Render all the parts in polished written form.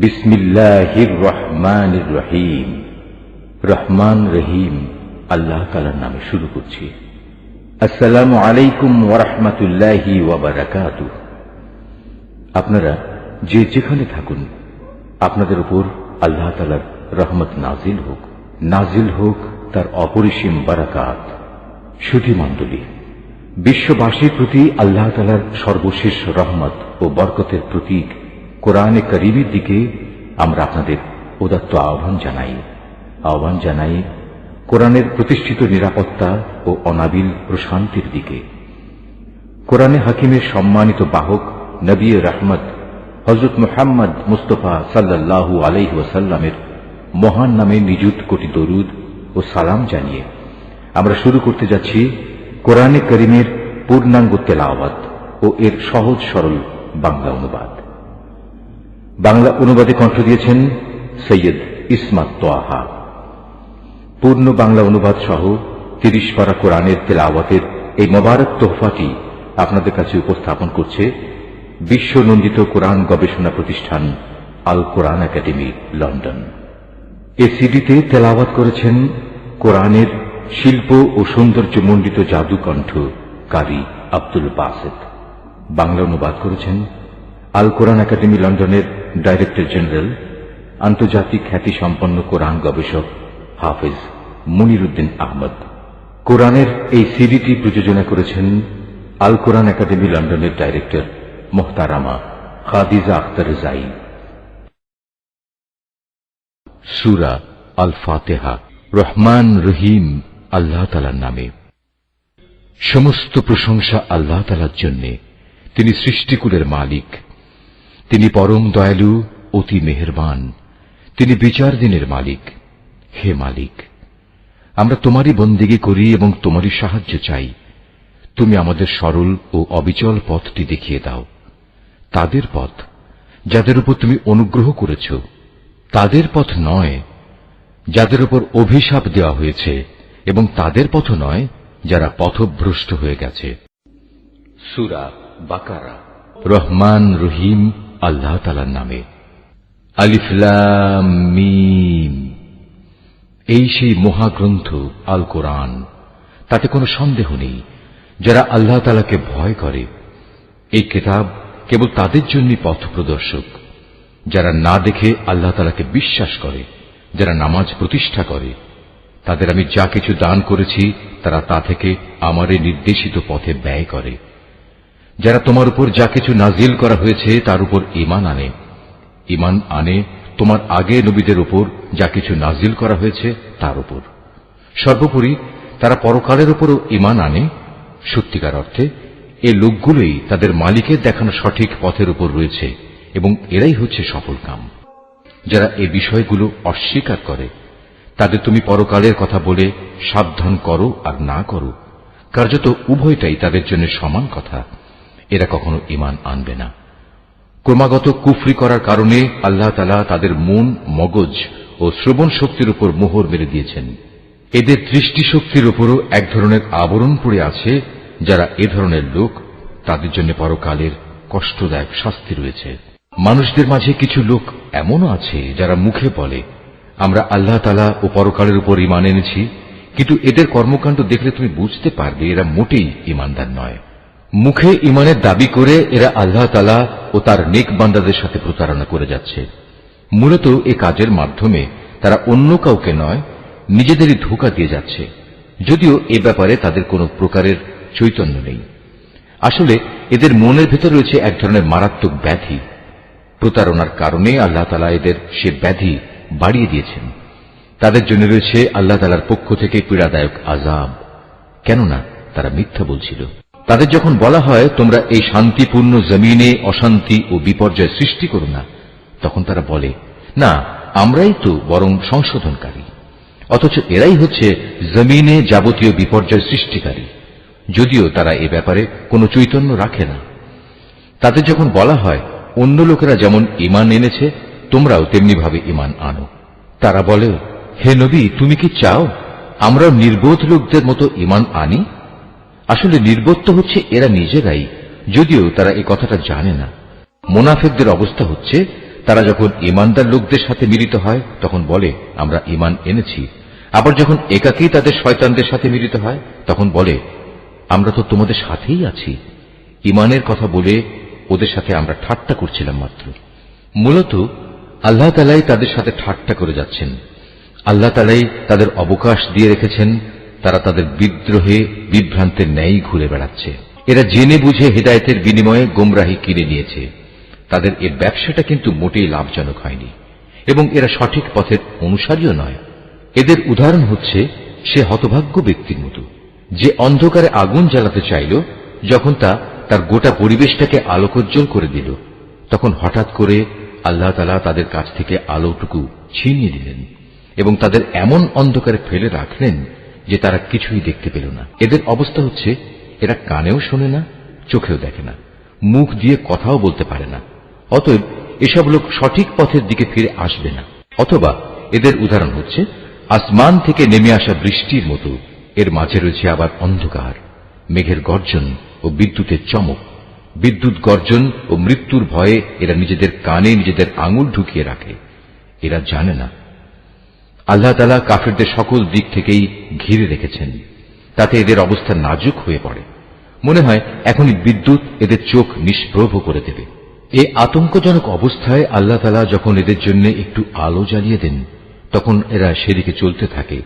বিসমিল্লাহির রহমানির রহিম। রহমান রহিম আল্লাহ তাআলার নামে শুরু করছি। আসসালামু আলাইকুম ওয়া রাহমাতুল্লাহি ওয়া বারাকাতুহু। আপনারা যে যেখানে থাকুন, আপনাদের উপর আল্লাহ তাআলার রহমত নাজিল হোক তার অপরিসীম বারাকাত। সুধী মণ্ডলী, বিশ্ববাসীর প্রতি আল্লাহ তাআলার সর্বশেষ রহমত ও বরকতের প্রতীক কোরআনে কারীমের দিকে আমরা আপনাদের উদাত্ত আহ্বান জানাই কোরআনের প্রতিষ্ঠিত নিরাপত্তা ও অনাবিল প্রশান্তির দিকে। কোরআনে হাকিমের সম্মানিত বাহক নবী রহমত হযরত মুহাম্মদ মুস্তাফা সাল্লাল্লাহু আলাইহি ওয়াসাল্লামের মহান নামে নিযুত কোটি দরুদ ও সালাম জানিয়ে আমরা শুরু করতে যাচ্ছি কোরআনে কারীমের পূর্ণাঙ্গ তেলাওয়াত ও এর সহজ সরল বাংলা অনুবাদ। বাংলা অনুবাদে কণ্ঠ দিয়েছেন সৈয়দ ইসমাত তোহা। পূর্ণ বাংলা অনুবাদ সহ ৩০ পারা কোরআনের তেলাওয়াতের এই মোবারক তোহফাটি আপনাদের কাছে উপস্থাপন করছে বিশ্বনন্দিত কোরআন গবেষণা প্রতিষ্ঠান আল কোরআন একাডেমি, লন্ডন। এ সিডিতে তেলাওয়াত করেছেন কোরআনের শিল্প ও সৌন্দর্যমণ্ডিত জাদুকণ্ঠ কারি আব্দুল বাসেত। বাংলা অনুবাদ করেছেন আল কোরআন একাডেমি, লন্ডনের ডাইরেক্টর জেনারেল, আন্তর্জাতিক খ্যাতিসম্পন্ন কোরআন গবেষক হাফেজ মুনিরউদ্দিন আহমদ। কোরআনের এই সিডিটি প্রযোজনা করেছেন আল কোরআন একাডেমি, লন্ডনের ডাইরেক্টর মোহতারামা খাদিজা আখতার জাই। সূরা আল ফাতিহা। রহমান রহিম আল্লাহ তাআলার নামে। সমস্ত প্রশংসা আল্লাহ তাআলার জন্য। তিনি সৃষ্টিকুলের মালিক। তিনি পরম দয়ালু, অতি মেহেরবান। তিনি বিচার দিনের মালিক। হে মালিক, আমরা তোমারই বন্দেগী করি এবং তোমারই সাহায্য চাই। তুমি আমাদের সরল ও অবিচল পথটি দেখিয়ে দাও। তাদের পথ যাদের উপর তুমি অনুগ্রহ করেছ, তাদের পথ নয় যাদের উপর অভিশাপ দেওয়া হয়েছে, এবং তাদের পথ নয় যারা পথভ্রষ্ট হয়ে গেছে। সূরা বাকারা। রহমান রহিম আল্লাহ তাআলার নামে। আলিফ লাম মিম। এই সেই মহাগ্রন্থ আল কোরআন, তাতে কোনো সন্দেহ নেই যারা আল্লাহ তাআলাকে ভয় করে। এই কিতাব কেবল তাদের জন্যই পথ প্রদর্শক, যারা না দেখে আল্লাহ তাআলাকে বিশ্বাস করে, যারা নামাজ প্রতিষ্ঠা করে। তাদের আমি যা কিছু দান করেছি তারা তা থেকে আমারে নির্দেশিত পথে ব্যয় করে। যারা তোমার উপর যা কিছু নাজিল করা হয়েছে তার উপর ঈমান আনে তোমার আগে নবীদের উপর যা কিছু নাজিল করা হয়েছে তার উপর। সর্বোপরি তারা পরকালের উপরও ঈমান আনে। সত্যিকার অর্থে এই লোকগুলোই তাদের মালিকের দেখানো সঠিক পথের উপর রয়েছে, এবং এরাই হচ্ছে সফলকাম। যারা এই বিষয়গুলো অস্বীকার করে তাদের তুমি পরকালের কথা বলে সাবধান করো আর না করো, কার্যত উভয়টাই তাদের জন্য সমান কথা। এরা কখনো ঈমান আনবে না। ক্রমাগত কুফরি করার কারণে আল্লাহ তাআলা তাদের মন, মগজ ও শ্রবণ শক্তির উপর মোহর মেরে দিয়েছেন। এদের দৃষ্টিশক্তির উপরও এক ধরনের আবরণ পড়ে আছে। যারা এ ধরনের লোক, তাদের জন্য পরকালের কষ্টদায়ক শাস্তি রয়েছে। মানুষদের মাঝে কিছু লোক এমনও আছে যারা মুখে বলে আমরা আল্লাহ তাআলা ও পরকালের উপর ঈমান এনেছি, কিন্তু এদের কর্মকাণ্ড দেখলে তুমি বুঝতে পারবে এরা মোটেই ঈমানদার নয়। মুখে ঈমানের দাবি করে এরা আল্লাহ তাআলা ও তার নেক বান্দাদের সাথে প্রতারণা করে যাচ্ছে। মূলত এ কাজের মাধ্যমে তারা অন্য কাউকে নয়, নিজেদেরই ধোঁকা দিয়ে যাচ্ছে, যদিও এ ব্যাপারে তাদের কোনো প্রকারের চৈতন্য নেই। আসলে এদের মনের ভেতর রয়েছে এক ধরনের মারাত্মক ব্যাধি। প্রতারণার কারণে আল্লাহ তাআলা এদের সে ব্যাধি বাড়িয়ে দিয়েছেন। তাদের জন্য রয়েছে আল্লাহ তাআলার পক্ষ থেকে পীড়াদায়ক আযাব, কেননা তারা মিথ্যা বলছিল। তাদের যখন বলা হয় তোমরা এই শান্তিপূর্ণ জমিনে অশান্তি ও বিপর্যয় সৃষ্টি করো না, তখন তারা বলে না, আমরাই তো বরং সংশোধনকারী। অথচ এরাই হচ্ছে জমিনে যাবতীয় বিপর্যয় সৃষ্টিকারী, যদিও তারা এ ব্যাপারে কোনো চৈতন্য রাখে না। তাদের যখন বলা হয় অন্য লোকেরা যেমন ঈমান এনেছে তোমরাও তেমনি ভাবে ঈমান আনো, তারা বলে হে নবী, তুমি কি চাও আমরাও নির্বোধ লোকদের মতো ঈমান আনি? আসলে নির্বোধ তো হচ্ছে এরা নিজেরাই, যদিও তারা এই কথাটা জানে না। মুনাফিকদের অবস্থা হচ্ছে তারা যখন ঈমানদার লোকদের সাথে মিলিত হয় তখন বলে আমরা ঈমান এনেছি। আবার যখন একাকী তাদের শয়তানদের সাথে মিলিত হয় তখন বলে আমরা তো তোমাদের সাথেই আছি। ঈমানের কথা বলে ওদের সাথে আমরা ঠাট্টা করছিলাম মাত্র। মূলত আল্লাহ তাআলাই তাদের সাথে ঠাট্টা করে যাচ্ছেন। আল্লাহ তাআলাই তাদের অবকাশ দিয়ে রেখেছেন। তারা তাদের বিদ্রোহে বিভ্রান্তের ন্যায় ঘুরে বেড়াচ্ছে। এরা জেনে বুঝে হেদায়েতের বিনিময়ে গোমরাহি কিনে নিয়েছে। তাদের এ ব্যবসাটা কিন্তু মোটেই লাভজনক হয়নি এবং এরা সঠিক পথের অনুসারীও নয়। এদের উদাহরণ হচ্ছে সে হতভাগ্য ব্যক্তির মতো যে অন্ধকারে আগুন জ্বালাতে চাইল, যখন তা তার গোটা পরিবেশটাকে আলোকোজ্জ্বল করে দিল, তখন হঠাৎ করে আল্লাহ তাআলা তাদের কাছ থেকে আলোটুকু ছিনিয়ে দিলেন এবং তাদের এমন অন্ধকারে ফেলে রাখলেন যে তারা কিছুই দেখতে পেল না। এদের অবস্থা হচ্ছে এরা কানেও শোনে না, চোখেও দেখে না, মুখ দিয়ে কথাও বলতে পারে না। অতএব এসব লোক সঠিক পথের দিকে ফিরে আসবে না। অথবা এদের উদাহরণ হচ্ছে আসমান থেকে নেমে আসা বৃষ্টির মতো। এর মাঝে রয়েছে আবার অন্ধকার, মেঘের গর্জন ও বিদ্যুতের চমক। বিদ্যুৎ গর্জন ও মৃত্যুর ভয়ে এরা নিজেদের কানে নিজেদের আঙুল ঢুকিয়ে রাখে। এরা জানে না আল্লাহ তাআলা কাফেরদের সকল দিক থেকেই ঘিরে রেখেছেন। তাতে এদের অবস্থা নাজুক হয়ে পড়ে। মনে হয় এখনই বিদ্যুৎ এদের চোখ নিষ্প্রভ করে দেবে। এই আতঙ্কজনক অবস্থায় আল্লাহ তাআলা যখন এদের জন্য একটু আলো জ্বালিয়ে দেন তখন এরা সেদিকে চলতে থাকে।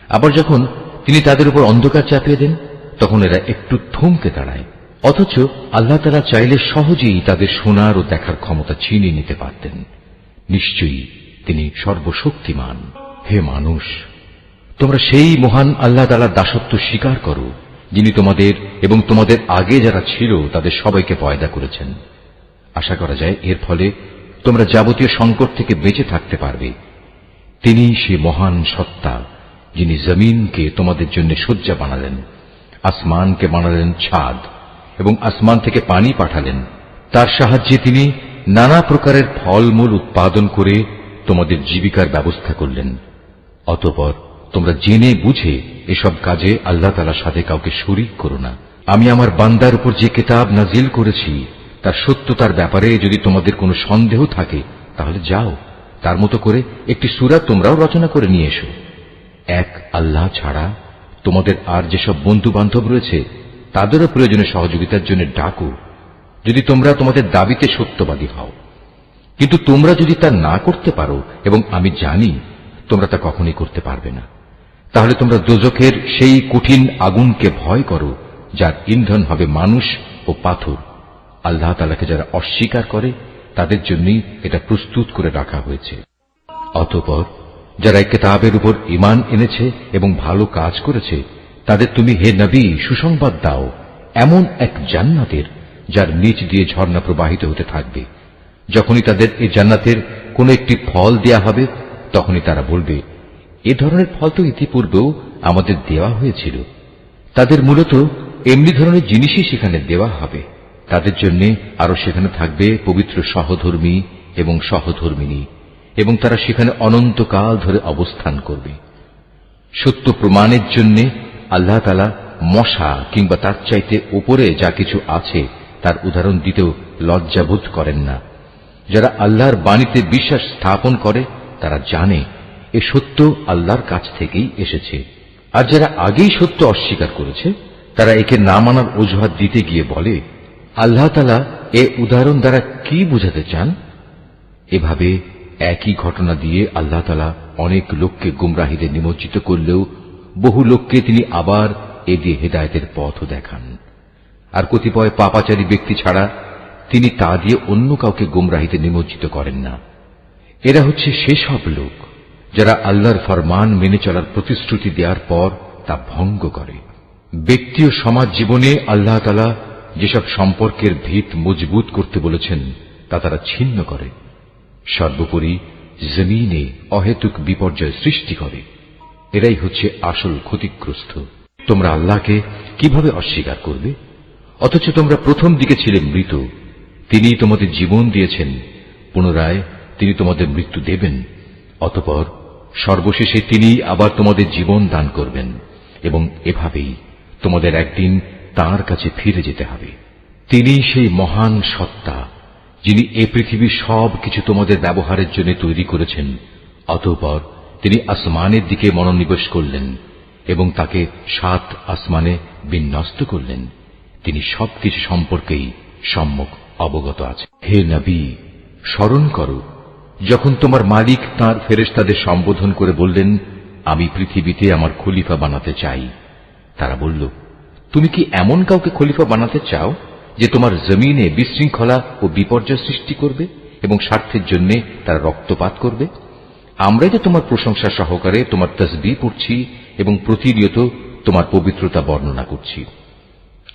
আবার যখন তিনি তাদের উপর অন্ধকার চাপিয়ে দেন তখন এরা একটু থমকে দাঁড়ায়। অথচ আল্লাহ তাআলা চাইলে সহজেই তাদের শোনার ও দেখার ক্ষমতা ছিনিয়ে নিতে পারতেন। নিশ্চয়ই তিনি সর্বশক্তিমান। হে মানুষ, তোমরা সেই মহান আল্লাহ তাআলার দাসত্ব স্বীকার করো যিনি তোমাদের এবং তোমাদের আগে যারা ছিল তাদের সবাইকে পয়দা করেছেন। আশা করা যায় এর ফলে তোমরা যাবতীয় সংকট থেকে বেঁচে থাকতে পারবে। তিনি সে মহান সত্তা যিনি জমিনকে তোমাদের জন্য শয্যা বানালেন, আসমানকে বানালেন ছাদ এবং আসমান থেকে পানি পাঠালেন। তার সাহায্যে তিনি নানা প্রকারের ফলমূল উৎপাদন করে তোমাদের জীবিকার ব্যবস্থা করলেন। অতঃপর তোমরা জেনে বুঝে এসব কাজে আল্লাহ তাআলার সাথে কাউকে শরীক করো না। আমি আমার বান্দার উপর যে কিতাব নাজিল করেছি তার সত্যতার ব্যাপারে যদি তোমাদের কোনো সন্দেহ থাকে তাহলে যাও, তার মতো করে একটি সূরা তোমরাও রচনা করে নিয়ে এসো। এক আল্লাহ ছাড়া তোমাদের আর যেসব বন্ধু বান্ধব রয়েছে তাদেরও প্রয়োজনে সহযোগিতার জন্য ডাকো, যদি তোমরা তোমাদের দাবিতে সত্যবাদী হও। কিন্তু তোমরা যদি তা না করতে পারো, এবং আমি জানি তোমরা তা কখনই করতে পারবে না, তাহলে তোমরা দোজখের সেই কঠিন আগুনকে ভয় করো যার ইন্ধন হবে মানুষ ও পাথর। আল্লাহ তাআলাকে যারা অস্বীকার করে তাদের জন্যই এটা প্রস্তুত করে রাখা হয়েছে। অতঃপর যারা এই কিতাবের উপর ঈমান এনেছে এবং ভালো কাজ করেছে তাদের তুমি হে নবী সুসংবাদ দাও এমন এক জান্নাতের যার নিচ দিয়ে ঝর্ণা প্রবাহিত হতে থাকবে। যখনই তাদের এই জান্নাতের কোন একটি ফল দেয়া হবে তখনই তারা বলবে এ ধরনের ফল তো ইতিপূর্বেও আমাদের দেওয়া হয়েছিল। তাদের মূলত এমনি ধরনের জিনিসই সেখানে দেওয়া হবে। তাদের জন্য আরো সেখানে থাকবে পবিত্র সহধর্মী এবং সহধর্মিনী, এবং তারা সেখানে অনন্তকাল ধরে অবস্থান করবে। সত্য প্রমাণের জন্য আল্লাহ তাআলা মশা কিংবা তার চাইতে উপরে যা কিছু আছে তার উদাহরণ দিতেও লজ্জাবোধ করেন না। যারা আল্লাহর বাণীতে বিশ্বাস স্থাপন করে তারা জানে এ সত্য আল্লাহর কাছ থেকেই এসেছে। আর যারা আগেই সত্য অস্বীকার করেছে তারা একে না মানার অজুহাত দিতে গিয়ে বলে আল্লাহ তাআলা এ উদাহরণ দ্বারা কি বোঝাতে চান। এভাবে একই ঘটনা দিয়ে আল্লাহ তাআলা অনেক লোককে গুমরাহিতে নিমজ্জিত করলেও বহু লোককে তিনি আবার এ দিয়ে হেদায়েতের পথও দেখান। আর কতিপয় পাপাচারী ব্যক্তি ছাড়া তিনি তা দিয়ে অন্য কাউকে গুমরাহিতে নিমজ্জিত করেন না। এরা হচ্ছে সেসব লোক যারা আল্লাহর ফরমান মেনে চলার প্রতিশ্রুতি দেওয়ার পর তা ভঙ্গ করে। ব্যক্তি ও সমাজ জীবনে আল্লাহ তাআলা যেসব সম্পর্কের ভিত মজবুত করতে বলেছেন তা তারা ছিন্ন করে। সর্বোপরি জমিনে অহেতুক বিপর্যয় সৃষ্টি করে। এরাই হচ্ছে আসল ক্ষতিগ্রস্ত। তোমরা আল্লাহকে কিভাবে অস্বীকার করবে, অথচ তোমরা প্রথম দিকে ছিলে মৃত। তিনি তোমাদের জীবন দিয়েছেন, পুনরায় তিনি তোমাদের মৃত্যু দেবেন। অতঃপর সর্বশেষে তিনি আবার তোমাদের জীবন দান করবেন, এবং এভাবেই তোমাদের একদিন তাঁর কাছে ফিরে যেতে হবে। তিনি সেই মহান সত্তা যিনি এ পৃথিবীর সব কিছু তোমাদের ব্যবহারের জন্য তৈরি করেছেন, অতঃপর তিনি আসমানের দিকে মনোনিবেশ করলেন এবং তাকে 7 আসমানে বিন্যস্ত করলেন। তিনি সবকিছু সম্পর্কেই সম্যক অবগত আছে। হে নবী, স্মরণ করো যখন তোমার মালিক তাঁর ফেরেশতাদের সম্বোধন করে বললেন, আমি পৃথিবীতে আমার খলিফা বানাতে চাই। তারা বলল, তুমি কি এমন কাউকে খলিফা বানাতে চাও যে তোমার জমিনে বিশৃঙ্খলা ও বিপর্যয় সৃষ্টি করবে এবং স্বার্থের জন্য তারা রক্তপাত করবে? আমরাই তো তোমার প্রশংসা সহকারে তোমার তাসবিহ পড়ছি এবং প্রতিনিয়ত তোমার পবিত্রতা বর্ণনা করছি।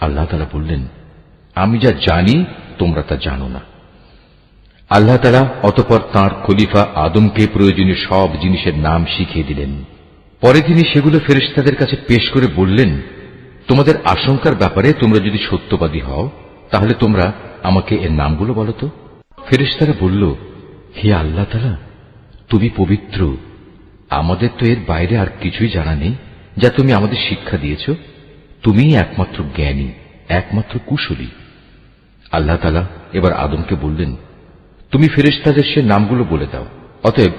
আল্লাহ তাআলা বললেন, আমি যা জানি তোমরা তা জানো না। আল্লাহ তাআলা অতঃপর তাঁর খলিফা আদমকে প্রয়োজনীয় সব জিনিসের নাম শিখিয়ে দিলেন। পরে তিনি সেগুলো ফেরেশতাদের কাছে পেশ করে বললেন, তোমাদের আশঙ্কার ব্যাপারে তোমরা যদি সত্যবাদী হও তাহলে তোমরা আমাকে এর নামগুলো বলো তো। ফেরেশতারা বলল, হে আল্লাহ তাআলা, তুমি পবিত্র, আমাদের তো এর বাইরে আর কিছুই জানা নেই যা তুমি আমাদের শিক্ষা দিয়েছ। তুমিই একমাত্র জ্ঞানী, একমাত্র কুশলী। আল্লাহ তাআলা এবার আদমকে বললেন, তুমি ফেরেশতাদের সে নামগুলো বলে দাও। অতএব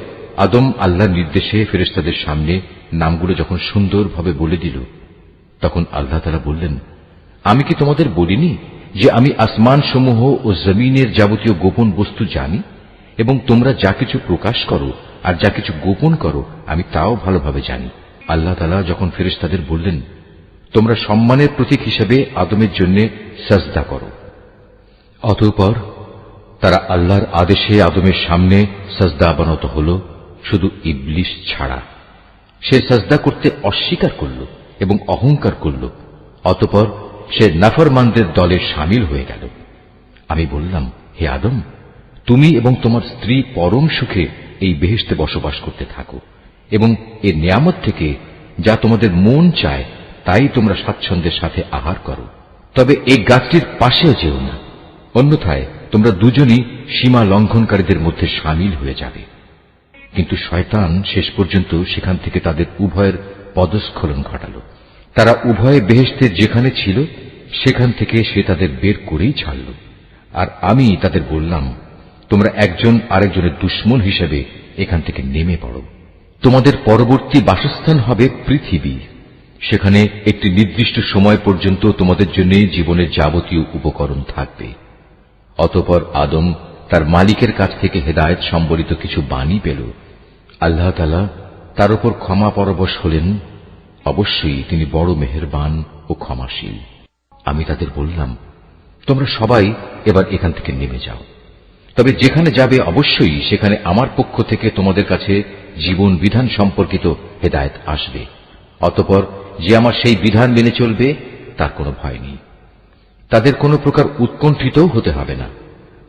আদম আল্লাহর নির্দেশে ফেরেশতাদের সামনে নামগুলো যখন সুন্দরভাবে বলে দিল, তখন আল্লাহ তাআলা বললেন, আমি কি তোমাদের বলিনি যে আমি আসমান সমূহ ও জমিনের যাবতীয় গোপন বস্তু জানি এবং তোমরা যা কিছু প্রকাশ করো আর যা কিছু গোপন করো আমি তাও ভালোভাবে জানি। আল্লাহ তাআলা যখন ফেরেশতাদের বললেন, তোমরা সম্মানের প্রতীক হিসেবে আদমের জন্য সাজদা করো, অতঃপর তারা আল্লাহর আদেশে আদমের সামনে সাজদা অবনত হল, শুধু ইবলিস ছাড়া। সে সাজদা করতে অস্বীকার করল এবং অহংকার করল, অতঃপর সে নাফরমানদের দলে শামিল হয়ে গেল। আমি বললাম, হে আদম, তুমি এবং তোমার স্ত্রী পরম সুখে এই বেহেশতে বসবাস করতে থাকো এবং এর নিয়ামত থেকে যা তোমাদের মন চায় তাই তোমরা স্বাচ্ছন্দ্যের সাথে আহার করো, তবে এই গাছটির পাশেও যেও না, অন্যথায় তোমরা দুজনই সীমা লঙ্ঘনকারীদের মধ্যে শামিল হয়ে যাবে। কিন্তু শয়তান শেষ পর্যন্ত সেখান থেকে তাদের উভয়ের পদস্খলন ঘটাল। তারা উভয়ে বেহেশতের যেখানে ছিল সেখান থেকে সে তাদের বের করেই ছাড়ল। আর আমি তাদের বললাম, তোমরা একজন আরেকজনের দুশমন হিসেবে এখান থেকে নেমে পড়ো। তোমাদের পরবর্তী বাসস্থান হবে পৃথিবী, সেখানে একটি নির্দিষ্ট সময় পর্যন্ত তোমাদের জন্য জীবনের যাবতীয় উপকরণ থাকবে। অতঃপর আদম তার মালিকের কাছ থেকে হেদায়েত সম্বলিত কিছু বাণী পেল। আল্লাহ তাআলা তার উপর ক্ষমা পরবশ হলেন, অবশ্যই তিনি বড় মেহেরবান ও ক্ষমাশীল। আমি তাদের বললাম, তোমরা সবাই এবার এখান থেকে নেমে যাও, তবে যেখানে যাবে অবশ্যই সেখানে আমার পক্ষ থেকে তোমাদের কাছে জীবন বিধান সম্পর্কিত হেদায়েত আসবে। অতঃপর যে আমার সেই বিধান মেনে চলবে তার কোনো ভয় নেই, তাদের কোনো প্রকার উৎকণ্ঠিতও হতে হবে না।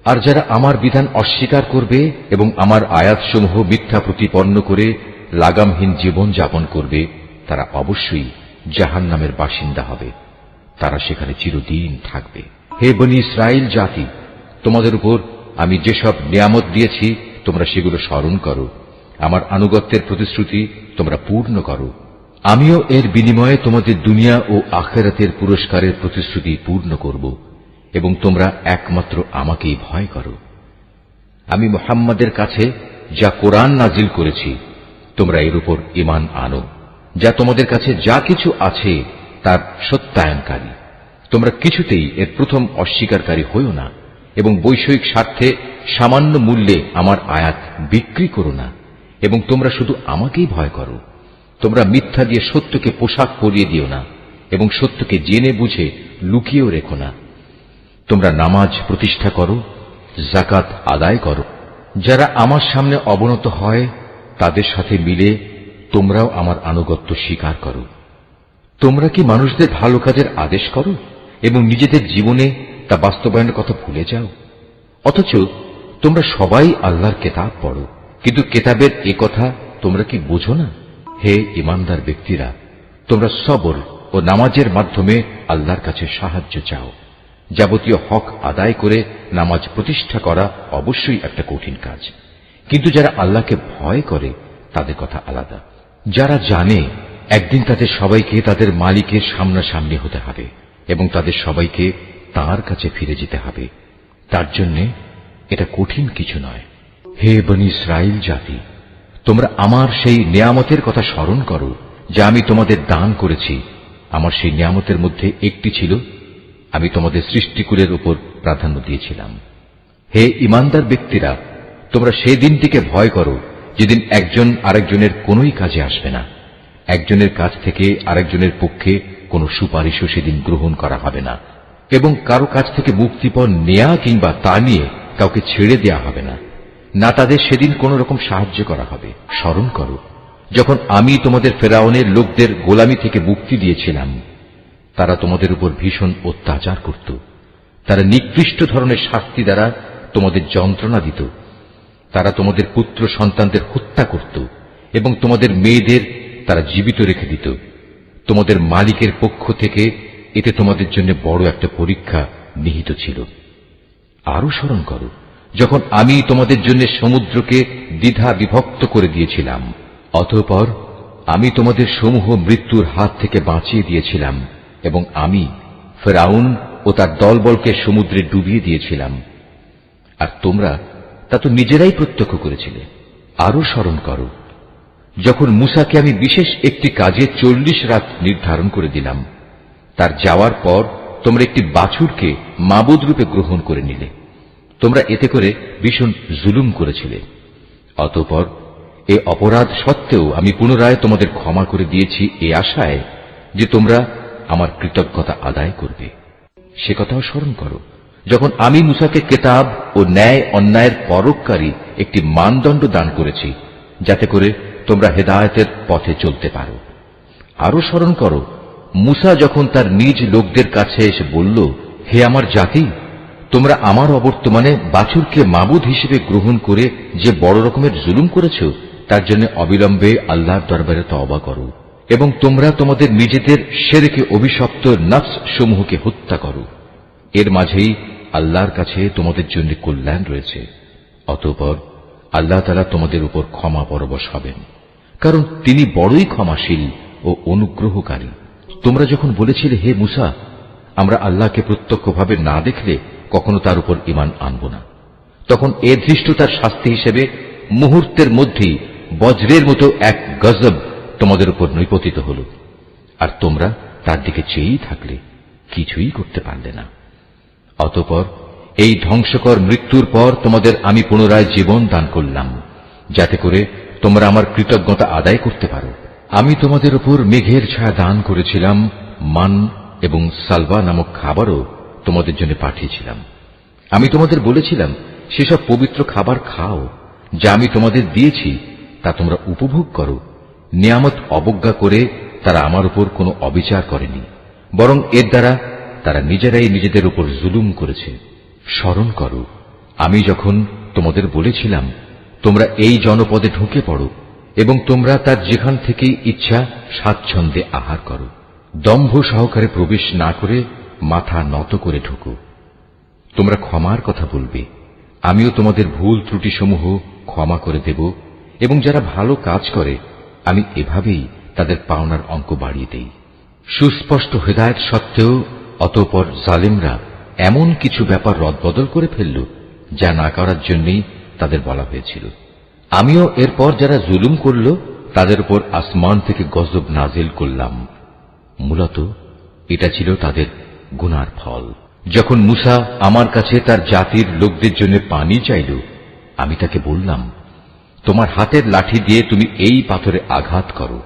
আর যারা আমার বিধান অস্বীকার করবে এবং আমার আয়াতসমূহ মিথ্যা প্রতিপন্ন করে লাগামহীন জীবন যাপন করবে, তারা অবশ্যই জাহান্নামের বাসিন্দা হবে, তারা সেখানে চিরদিন থাকবে। হে বনী ইসরাইল জাতি, তোমাদের উপর আমি যেসব নিয়ামত দিয়েছি তোমরা সেগুলো স্মরণ করো, আমার আনুগত্যের প্রতিশ্রুতি তোমরা পূর্ণ করো। আমিও এর বিনিময়ে তোমাদের দুনিয়া ও আখিরাতের পুরস্কারের প্রতিশ্রুতি পূর্ণ করব এবং তোমরা একমাত্র আমাকেই ভয় করো। আমি মুহাম্মাদের কাছে যা কোরআন নাজিল করেছি তোমরা এর উপর ঈমান আনো, যা তোমাদের কাছে যা কিছু আছে তার সত্যায়নকারী। তোমরা কিছুতেই এর প্রথম অস্বীকারী হইও না এবং বৈষয়িক স্বার্থে সামান্য মূল্যে আমার আয়াত বিক্রি করো না এবং তোমরা শুধু আমাকেই ভয় করো। তোমরা মিথ্যা দিয়ে সত্যকে পোশাক পরিয়ে দিও না এবং সত্যকে জেনে বুঝে লুকিয়েও রেখো না। তোমরা নামাজ প্রতিষ্ঠা করো, যাকাত আদায় করো। যারা আমার সামনে অবনত হয় তাদের সাথে মিলে তোমরাও আমার আনুগত্য স্বীকার করো। তোমরা কি মানুষদের ভালো কাজের আদেশ করো এবং নিজেদের জীবনে তা বাস্তবায়নের কথা ভুলে যাও? অথচ তোমরা সবাই আল্লাহর কেতাব পড়ো, কিন্তু কেতাবের এ কথা তোমরা কি বোঝো না? হে ঈমানদার ব্যক্তিরা, তোমরা সবর ও নামাজের মাধ্যমে আল্লাহর কাছে সাহায্য চাও। যাবতীয় হক আদায় করে নামাজ প্রতিষ্ঠা করা অবশ্যই একটা কঠিন কাজ, কিন্তু যারা আল্লাহকে ভয় করে তাদের কথা আলাদা। যারা জানে একদিন তাদের সবাইকে তাদের মালিকের সামনাসামনি হতে হবে এবং তাদের সবাইকে তাঁর কাছে ফিরে যেতে হবে, তার জন্য এটা কঠিন কিছু নয়। হে বনী ইসরাইল জাতি, তোমরা আমার সেই নিয়ামতের কথা স্মরণ করো যা আমি তোমাদের দান করেছি। আমার সেই নিয়ামতের মধ্যে একটি ছিল, আমি তোমাদের সৃষ্টিকুলের উপর প্রাধান্য দিয়েছিলাম। হে ইমানদার ব্যক্তিরা, তোমরা সেই দিনটিকে ভয় করো যেদিন একজন আরেকজনের কোনোই কাজে আসবে না। একজনের কাছ থেকে আরেকজনের পক্ষে কোনো সুপারিশও সেদিন গ্রহণ করা হবে না, এবং কারো কাছ থেকে মুক্তিপণ নেয়া কিংবা তা নিয়ে কাউকে ছেড়ে দেয়া হবে না, না তাদের সেদিন কোন রকম সাহায্য করা হবে। স্মরণ করো যখন আমি তোমাদের ফেরাউনের লোকদের গোলামি থেকে মুক্তি দিয়েছিলাম। তারা তোমাদের উপর ভীষণ অত্যাচার করত। তারা নিকৃষ্ট ধরনের শাস্তি দ্বারা তোমাদের যন্ত্রণা দিত। তারা তোমাদের পুত্র সন্তানদের হত্যা করত এবং তোমাদের মেয়েদের তারা জীবিত রেখে দিত। তোমাদের মালিকের পক্ষ থেকে এতে তোমাদের জন্য বড় একটা পরীক্ষা নিহিত ছিল। আরো স্মরণ করো যখন আমি তোমাদের জন্য সমুদ্রকে দ্বিধা বিভক্ত করে দিয়েছিলাম, অতঃপর আমি তোমাদের সমূহ মৃত্যুর হাত থেকে বাঁচিয়ে দিয়েছিলাম, এবং আমি ফেরাউন ও তার দলবলকে সমুদ্রে ডুবিয়ে দিয়েছিলাম। আর তোমরা তা তো নিজেরাই প্রত্যক্ষ করেছিলে। আরো স্মরণ করো যখন মূসাকে আমি বিশেষ একটি কাজে 40 রাত নির্ধারণ করে দিলাম। তার যাওয়ার পর তোমরা একটি বাছুরকে মাবুদ রূপে গ্রহণ করে নিলে। তোমরা এতে করে ভীষণ জুলুম করেছিলে। অতঃপর এ অপরাধ সত্ত্বেও আমি পুনরায় তোমাদের ক্ষমা করে দিয়েছি এ আশায় যে তোমরা আমার কৃতজ্ঞতা আদায় করবে। সে কথাও স্মরণ করো যখন আমি মূসাকে কেতাব ও ন্যায় অন্যায়ের পরককারী একটি মানদণ্ড দান করেছি, যাতে করে তোমরা হেদায়েতের পথে চলতে পারো। আরো স্মরণ করো মূসা যখন তার নিজ লোকদের কাছে এসে বলল, হে আমার জাতি, তোমরা আমার অবর্তমানে বাছুরকে মাবুদ হিসেবে গ্রহণ করে যে বড় রকমের জুলুম করেছ, তার জন্য অবিলম্বে আল্লাহর দরবারে তওবা করো, এবং তোমরা তোমাদের নিজেদের শিরকে অভিশপ্ত নফস সমূহকে হত্যা করো। এর মাঝেই আল্লাহর কাছে তোমাদের জন্য কল্যাণ রয়েছে। অতঃপর আল্লাহ তাআলা তোমাদের উপর ক্ষমা পরবশ হবেন, কারণ তিনি বড়ই ক্ষমাশীল ও অনুগ্রহকারী। তোমরা যখন বলেছিলে, হে মূসা, আমরা আল্লাহকে প্রত্যক্ষভাবে না দেখলে কখনো তার উপর ঈমান আনব না, তখন এ ধৃষ্টতার শাস্তি হিসেবে মুহূর্তের মধ্যেই বজ্রের মতো এক গজব তোমাদের উপর নিপতিত হল, আর তোমরা তার দিকে চেয়েই থাকলে, কিছুই করতে পারলে না। অতঃপর এই ধ্বংসকর মৃত্যুর পর তোমাদের আমি পুনরায় জীবন দান করলাম, যাতে করে তোমরা আমার কৃতজ্ঞতা আদায় করতে পারো। আমি তোমাদের উপর মেঘের ছায়া দান করেছিলাম, মান এবং সালওয়া নামক খাবারও তোমাদের জন্য পাঠিয়েছিলাম। আমি তোমাদের বলেছিলাম, সেসব পবিত্র খাবার খাও যা আমি তোমাদের দিয়েছি, তা তোমরা উপভোগ করো। নিয়ামত অবজ্ঞা করে তারা আমার উপর কোনো অবিচার করেনি, বরং এর দ্বারা তারা নিজেরাই নিজেদের উপর জুলুম করেছে। স্মরণ করো আমি যখন তোমাদের বলেছিলাম, তোমরা এই জনপদে ঢুকে পড়ো এবং তোমরা তার যেখান থেকেই ইচ্ছা স্বাচ্ছন্দ্যে আহার করো। দম্ভ সহকারে প্রবেশ না করে মাথা নত করে ঢুকো। তোমরা ক্ষমার কথা বলবে, আমিও তোমাদের ভুল ত্রুটিসমূহ ক্ষমা করে দেব, এবং যারা ভালো কাজ করে আমি এভাবেই তাদের পাওনার অঙ্ক বাড়িয়ে দেই। সুস্পষ্ট হেদায়েত সত্ত্বেও অতঃপর জালিমরা এমন কিছু ব্যাপার রদবদল করে ফেলল যা না করার জন্যই তাদের বলা হয়েছিল। আমিও এরপর যারা জুলুম করল তাদের উপর আসমান থেকে গজব নাজিল করলাম। মূলত এটা ছিল তাদের গুনার ফল। যখন মূসা আমার কাছে তার জাতির লোকদের জন্য পানি চাইল, আমি তাকে বললাম, তোমার হাতের লাঠি দিয়ে তুমি এই পাথরে আঘাত করো।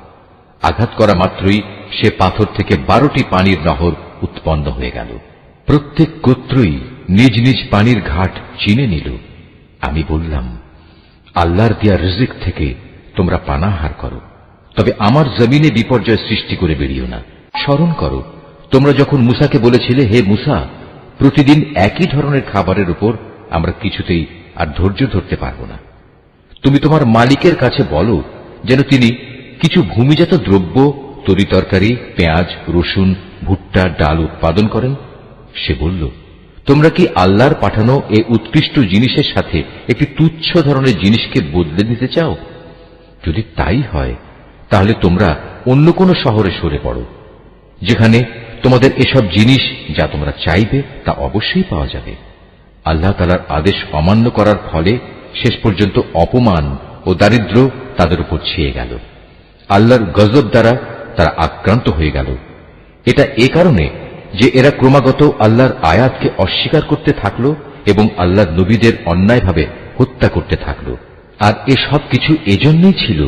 আঘাত করা মাত্রই সে পাথর থেকে 12টি পানির নহর উৎপন্ন হয়ে গেল। প্রত্যেক গোত্রই নিজ নিজ পানির ঘাট চিনে নিল। আমি বললাম, আল্লাহর দেয়া রিজিক থেকে তোমরা পানাহার করো, তবে আমার জমিনে বিপর্যয় সৃষ্টি করে বেরিও না। স্মরণ করো তোমরা যখন মূসাকে বলেছিলে, হে মূসা, প্রতিদিন একই ধরনের খাবারের উপর আমরা কিছুতেই আর ধৈর্য ধরতে পারব না। তুমি তোমার মালিকের কাছে বলো যেন তিনি কিছু ভূমিজাত দ্রব্য, তরিতরকারি, পেঁয়াজ, রসুন, ভুট্টা, ডাল উৎপাদন করেন। সে বলল, তোমরা কি আল্লাহর পাঠানো এই উৎকৃষ্ট জিনিসের সাথে একটি তুচ্ছ ধরনের জিনিসকে বদলে দিতে চাও? যদি তাই হয় তাহলে তোমরা অন্য কোনো শহরে সরে পড়ো, যেখানে তোমাদের এসব জিনিস যা তোমরা চাইবে তা অবশ্যই পাওয়া যাবে। আল্লাহ তাআলার আদেশ অমান্য করার ফলে শেষ পর্যন্ত অপমান ও দারিদ্র তাদের উপর ছেয়ে গেল। আল্লাহর গজব দ্বারা তারা আক্রান্ত হয়ে গেল। এটা এ কারণে যে এরা ক্রমাগত আল্লাহর আয়াতকে অস্বীকার করতে থাকল এবং আল্লাহর নবীদের অন্যায়ভাবে হত্যা করতে থাকল। আর এসব কিছু এজন্যই ছিল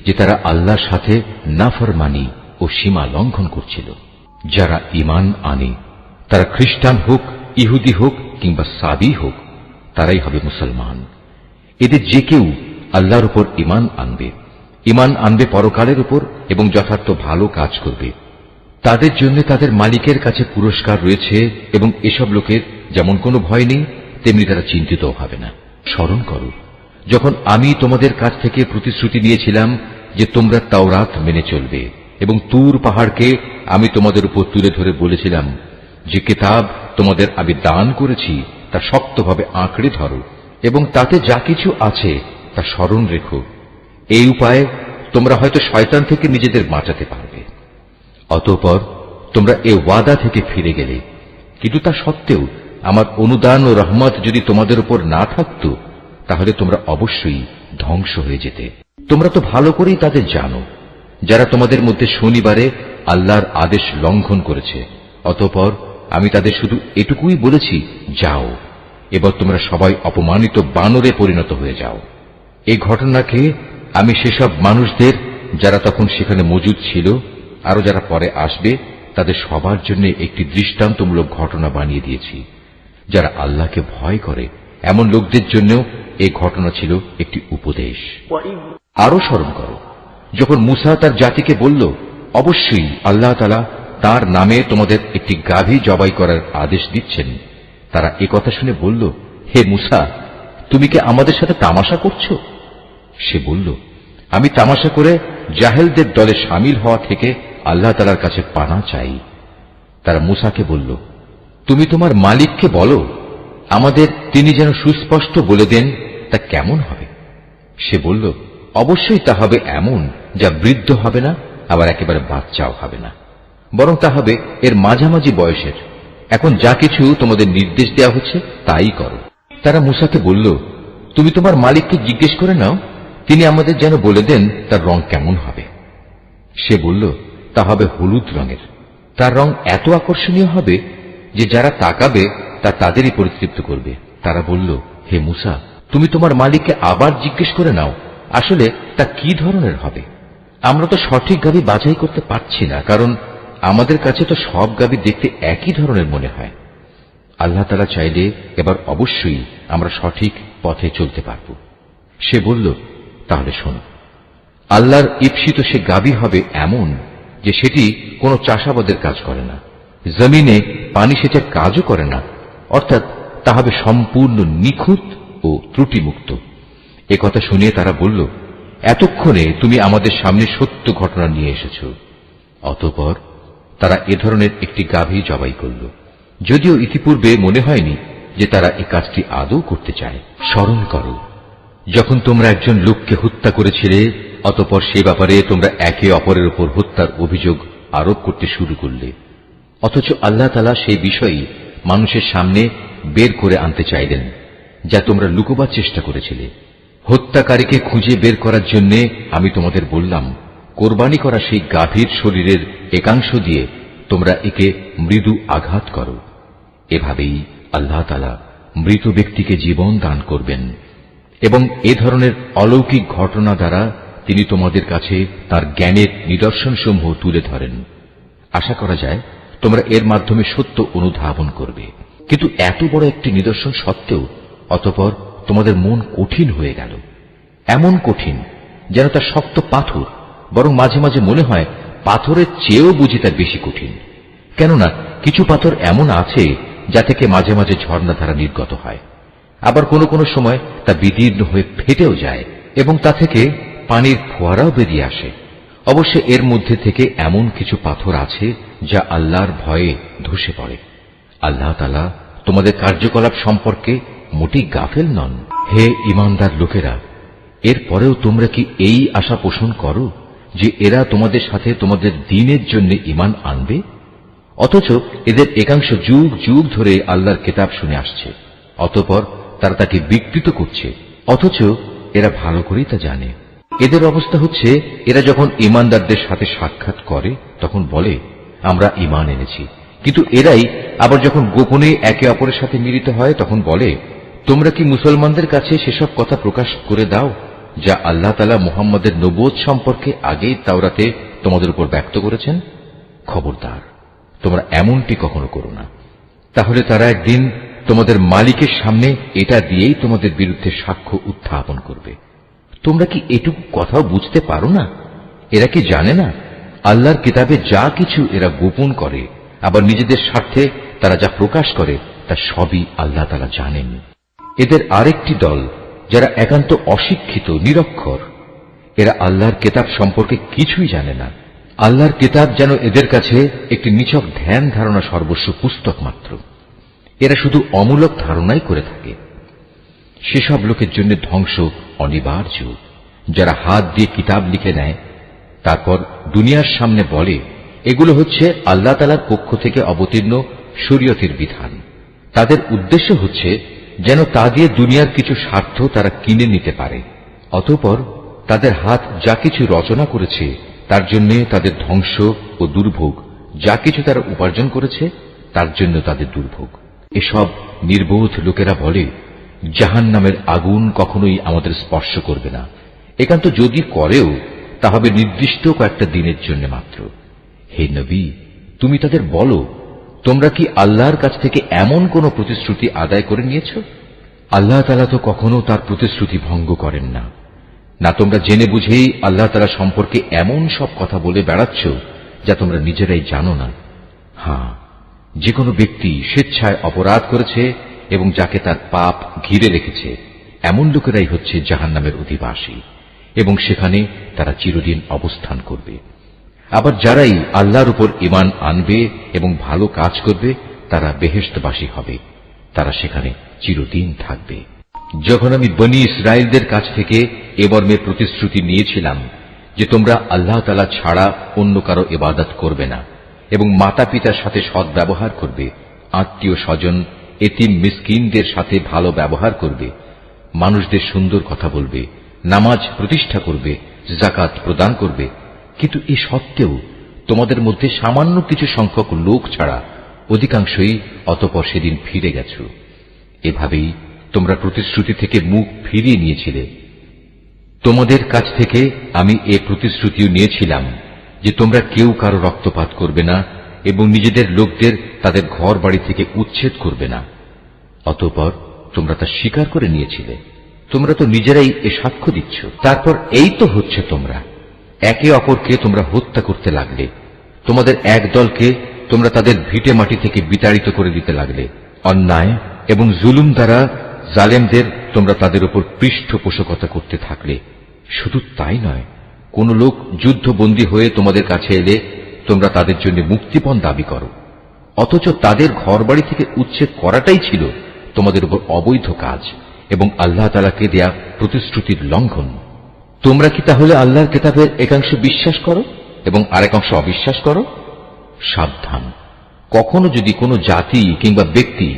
যে তারা আল্লাহর সাথে নাফরমানি ও সীমা লঙ্ঘন করছিল। যারা ঈমান আনে, তারা খ্রিস্টান হোক, ইহুদি হোক কিংবা সাবি হোক, তারাই হবে মুসলমান। এদের যে কেউ আল্লাহর উপর ঈমান আনবে পরকালের উপর এবং যথার্থ ভালো কাজ করবে, তাদের জন্য তাদের মালিকের কাছে পুরস্কার রয়েছে এবং এসব লোকের যেমন কোনো ভয় নেই, তেমনি তারা চিন্তিত হবে না। স্মরণ করো যখন আমি তোমাদের কাছ থেকে প্রতিশ্রুতি নিয়েছিলাম যে তোমরা তাওরাত মেনে চলবে, এবং তুর পাহাড়কে আমি তোমাদের উপর তুলে ধরে বলেছিলাম যে কিতাব তোমাদের আমি দান করেছি তা শক্তভাবে আঁকড়ে ধরো এবং তাতে যা কিছু আছে তা স্মরণ রেখো। এই উপায়ে তোমরা হয়তো শয়তান থেকে নিজেদের বাঁচাতে পারবে। অতঃপর তোমরা এ ওয়াদা থেকে ফিরে গেলে, কিন্তু তা সত্ত্বেও আমার অনুদান ও রহমত যদি তোমাদের উপর না থাকত, তাহলে তোমরা অবশ্যই ধ্বংস হয়ে যেতে। তোমরা তো ভালো করেই তাদের জানো যারা তোমাদের মধ্যে শনিবারে আল্লাহর আদেশ লঙ্ঘন করেছে। অতঃপর আমি তাদের শুধু এটুকুই বলেছি, যাও, এবার তোমরা সবাই অপমানিত বানরে পরিণত হয়ে যাও। এই ঘটনাকে আমি সেসব মানুষদের যারা তখন সেখানে মজুদ ছিল, আরো যারা পরে আসবে, তাদের সবার জন্য একটি দৃষ্টান্তমূলক ঘটনা বানিয়ে দিয়েছি। যারা আল্লাহকে ভয় করে এমন লোকদের জন্য এই ঘটনা ছিল একটি উপদেশ। আরো স্মরণ করো যখন মূসা তার জাতিকে বলল, অবশ্যই আল্লাহ তাআলা তার নামে তোমাদের একটি গাভী জবাই করার আদেশ দিচ্ছেন। তারা একথা শুনে বলল, হে মূসা, তুমি কি আমাদের সাথে তামাশা করছো? সে বলল, আমি তামাশা করে জাহেলদের দলে শামিল হওয়া থেকে আল্লাহ তাআলার কাছে পানা চাই। তারা মূসাকে বলল, তুমি তোমার মালিককে বলো আমাদের তিনি যেন সুস্পষ্ট বলে দেন তা কেমন হবে। সে বলল, অবশ্যই তা হবে এমন যা বৃদ্ধ হবে না, আবার একেবারে বাচ্চাও হবে না, বরং তা হবে এর মাঝামাঝি বয়সের। এখন যা কিছু তোমাদের নির্দেশ দেওয়া হচ্ছে তাই করো। তারা মূসাকে বলল, তুমি তোমার মালিককে জিজ্ঞেস করে নাও, তিনি আমাদের যেন বলে দেন তার রং কেমন হবে। সে বলল, তা হবে হলুদ রঙের। তার রং এত আকর্ষণীয় হবে যে যারা তাকাবে তা তাদেরই পরিতৃপ্ত করবে। তারা বলল, হে মূসা, তুমি তোমার মালিককে আবার জিজ্ঞেস করে নাও আসলে তা কি ধরনের হবে। আমরা তো সঠিক গাভী বাছাই করতে পারছি না, কারণ আমাদের কাছে তো সব গাভী দেখতে একই ধরনের মনে হয়। আল্লাহ তাআলা চাইলে এবার অবশ্যই আমরা সঠিক পথে চলতে পারব। সে বলল, তাহলে শোনো, আল্লাহর ঈপ্সিত সে গাভী হবে এমন যে সেটি কোনো চাষাবাদের কাজ করে না, জমিনে পানি সেচের কাজও করে না, অর্থাৎ তা হবে সম্পূর্ণ নিখুঁত ও ত্রুটিমুক্ত। একথা শুনিয়ে তারা বলল, এতক্ষণে তুমি আমাদের সামনে সত্য ঘটনা নিয়ে এসেছ। অতঃপর তারা এ ধরনের একটি গাভী জবাই করল, যদিও ইতিপূর্বে মনে হয়নি যে তারা এই কাজটি আদৌ করতে চায়। স্মরণ করো যখন তোমরা একজন লোককে হত্যা করেছিলে, অতঃপর সে ব্যাপারে তোমরা একে অপরের উপর হত্যার অভিযোগ আরোপ করতে শুরু করলে, অথচ আল্লাহ তাআলা সেই বিষয়ই মানুষের সামনে বের করে আনতে চাইলেন যা তোমরা লুকোবার চেষ্টা করেছিলে। হত্যাকারীকে খুঁজে বের করার জন্য আমি তোমাদের বললাম, কোরবানি করা সেই গাভীর শরীরের একাংশ দিয়ে তোমরা একে মৃদু আঘাত করো। এভাবেই আল্লাহ তাআলা মৃত ব্যক্তিকে জীবন দান করবেন এবং এ ধরনের অলৌকিক ঘটনা দ্বারা তিনি তোমাদের কাছে তার জ্ঞানের নিদর্শনসমূহ তুলে ধরেন। আশা করা যায় তোমরা এর মাধ্যমে সত্য অনুধাবন করবে। কিন্তু এত বড় একটি নিদর্শন সত্ত্বেও অতঃপর তোমাদের মন কঠিন হয়ে গেল, এমন কঠিন যেন তা শক্ত পাথর, বরং মাঝে মাঝে মনে হয় পাথরের চেয়েও বুঝি তা বেশি কঠিন। কেননা কিছু পাথর এমন আছে যা থেকে মাঝে মাঝে ঝর্ণাধারা নির্গত হয়, আবার কোনো কোনো সময় তা বিদীর্ণ হয়ে ফেটেও যায় এবং তা থেকে পানির ফোয়ারাও বেরিয়ে আসে। অবশ্য এর মধ্যে থেকে এমন কিছু পাথর আছে যা আল্লাহর ভয়ে ধসে পড়ে। আল্লাহ তাআলা তোমাদের কার্যকলাপ সম্পর্কে মোটেই গাফেল নন। হে ঈমানদার লোকেরা, এর পরেও তোমরা কি এই আশা পোষণ করো যে এরা তোমাদের সাথে তোমাদের দ্বীনের জন্য ঈমান আনবে, অথচ এদের একাংশ যুগ যুগ ধরে আল্লাহর কিতাব শুনে আসছে। অতঃপর তারা তাকে বিকৃত করছে, অথচ এরা ভালো করেই তা জানে। এদের অবস্থা হচ্ছে, এরা যখন ঈমানদারদের সাথে সাক্ষাৎ করে তখন বলে আমরা ঈমান এনেছি, কিন্তু এরাই আবার যখন গোপনে একে অপরের সাথে মিলিত হয় তখন বলে তোমরা কি মুসলমানদের কাছে সেসব কথা প্রকাশ করে দাও যা আল্লাহ তাআলা মুহাম্মদের নবুয়ত সম্পর্কে আগেই তাওরাতে তোমাদের উপর ব্যক্ত করেছেন। খবরদার, তোমরা এমনটি কখনো করো না, তাহলে তারা একদিন তোমাদের মালিকের সামনে এটা দিয়েই তোমাদের বিরুদ্ধে সাক্ষ্য উত্থাপন করবে। তোমরা কি এটুকু কথাও বুঝতে পারো না? এরা কি জানে না আল্লাহর কিতাবে যা কিছু এরা গোপন করে, আবার নিজেদের স্বার্থে তারা যা প্রকাশ করে তা সবই আল্লাহ তাআলা জানেন। এদের আরেকটি দল যারা একান্ত অশিক্ষিত, নিরক্ষর, এরা আল্লাহর কিতাব সম্পর্কে কিছুই জানে না। আল্লাহর কিতাব যেন এদের কাছে একটি নিছক ধ্যান ধারণা সর্বস্ব পুস্তক মাত্র। এরা শুধু অমূলক ধারণাই করে থাকে। সেসব লোকের জন্য ধ্বংস অনিবার্য যারা হাত দিয়ে কিতাব লিখে নেয়, তারপর দুনিয়ার সামনে বলে এগুলো হচ্ছে আল্লাহ তাআলার পক্ষ থেকে অবতীর্ণ শরীয়তের বিধান। তাদের উদ্দেশ্য হচ্ছে যেন তা দিয়ে দুনিয়ার কিছু স্বার্থ তারা কিনে নিতে পারে। অতঃপর তাদের হাত যা কিছু রচনা করেছে তার জন্য তাদের ধ্বংস ও দুর্ভোগ, যা কিছু তারা উপার্জন করেছে তার জন্য তাদের দুর্ভোগ। এসব নির্বোধ লোকেরা বলে জাহান্নামের আগুন কখনোই আমাদের স্পর্শ করবে না, একান্ত যদি করেও তা হবে নির্দিষ্ট কয়েকটা দিনের জন্য মাত্র। হে নবী, তুমি তাদের বলো তোমরা কি আল্লাহর কাছ থেকে এমন কোন প্রতিশ্রুতি আদায় করে নিয়েছ? আল্লাহ তাআলা তো কখনো তার প্রতিশ্রুতি ভঙ্গ করেন না। না তোমরা জেনে বুঝেই আল্লাহ তাআলা সম্পর্কে এমন সব কথা বলে বেড়াচ্ছ যা তোমরা নিজেরাই জানো না। হ্যাঁ, যে কোনো ব্যক্তি স্বেচ্ছায় অপরাধ করেছে এবং যাকে তার পাপ ঘিরে রেখেছে, এমন লোকেরাই হচ্ছে জাহান্নামের অধিবাসী এবং সেখানে তারা চিরদিন অবস্থান করবে। আবার যারাই আল্লাহর উপর ঈমান আনবে এবং ভালো কাজ করবে তারা বেহেশতবাসী হবে, তারা সেখানে চিরদিন থাকবে। যখন আমি বনী ইসরায়েলদের কাছ থেকে এ মর্মে প্রতিশ্রুতি নিয়েছিলাম যে তোমরা আল্লাহ তাআলা ছাড়া অন্য কারো ইবাদত করবে না এবং মাতা পিতার সাথে সৎ ব্যবহার করবে, আত্মীয় স্বজন, এতিম মিসকিনদের সাথে ভালো ব্যবহার করবে, মানুষদের সুন্দর কথা বলবে, নামাজ প্রতিষ্ঠা করবে, যাকাত প্রদান করবে, কিন্তু এ সত্ত্বেও তোমাদের মধ্যে সামান্য কিছু সংখ্যক লোক ছাড়া অধিকাংশই অতঃপর সেদিন ফিরে গেছ। এভাবেই তোমরা প্রতিশ্রুতি থেকে মুখ ফিরিয়ে নিয়েছিলে। তোমাদের কাছ থেকে আমি এ প্রতিশ্রুতিও নিয়েছিলাম যে তোমরা কেউ কারো রক্তপাত করবে না এবং নিজেদের লোকদের তাদের ঘর বাড়ি থেকে উচ্ছেদ করবে না। অতঃপর তোমরা তা স্বীকার করে নিয়েছিলে। তোমরা তো নিজেরাই এ সাক্ষ্য দিচ্ছ। তারপর এই তো হচ্ছে তোমরা একে অপরকে তোমরা হত্যা করতে লাগলে। তোমাদের এক দলকে তোমরা তাদের ভিটে মাটি থেকে বিতাড়িত করে দিতে লাগলে। অন্যায় এবং জুলুম দ্বারা জালেমদের তোমরা তাদের উপর পৃষ্ঠপোষকতা করতে থাকলে। শুধু তাই নয়, কোন লোক যুদ্ধবন্দী হয়ে তোমাদের কাছে এলে তোমরা তাদের জন্য মুক্তিপণ দাবি করো, অথচ তাদের ঘরবাড়ি থেকে উচ্ছেদ করাটাই ছিল তোমাদের উপর অবৈধ কাজ এবং আল্লাহ তাআলাকে দেয়া প্রতিশ্রুতির লঙ্ঘন। তোমরা কি তাহলে আল্লাহর কিতাবের একাংশ বিশ্বাস করো এবং আরেকাংশ অবিশ্বাস করো? সাবধান, কখনো যদি কোনো জাতি কিংবা ব্যক্তি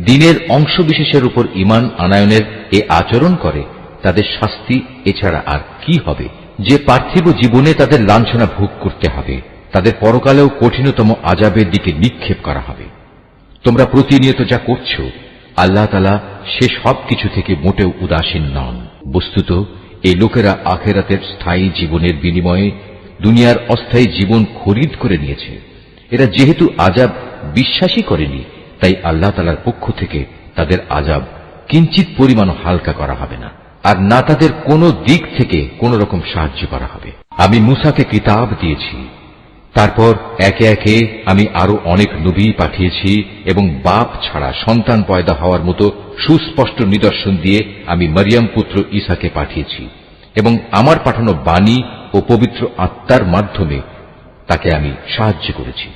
দ্বীনের অংশ বিশেষের উপর ঈমান আনয়নের এ আচরণ করে, তাদের শাস্তি এছাড়া আর কি হবে? যে পার্থিব জীবনে তাদের লাঞ্ছনা ভোগ করতে হবে, তাদের পরকালেও কঠিনতম আযাবের দিকে নিক্ষেপ করা হবে। তোমরা প্রতিনিয়ত যা করছো, আল্লাহ তাআলা সে সব কিছু থেকে মোটেও উদাসীন নন। বস্তুত এই লোকেরা আখিরাতের স্থায়ী জীবনের বিনিময়ে দুনিয়ার অস্থায়ী জীবন খরিদ করে নিয়েছে। এরা যেহেতু আযাব বিশ্বাসই করেনি, তাই আল্লাহ তাআলার পক্ষ থেকে তাদের আযাব কিঞ্চিত পরিমাণ হালকা করা হবে না, আর না তাদের কোনো দিক থেকে কোন রকম সাহায্য করা হবে। আমি মূসাকে কিতাব দিয়েছি, তারপর একে একে আমি আরো অনেক নবী পাঠিয়েছি এবং বাপ ছাড়া সন্তান পয়দা হওয়ার মতো সুস্পষ্ট নিদর্শন দিয়ে আমি মরিয়ম পুত্র ঈসাকে পাঠিয়েছি এবং আমার পাঠানো বাণী ও পবিত্র আত্মার মাধ্যমে তাকে আমি সাহায্য করেছি।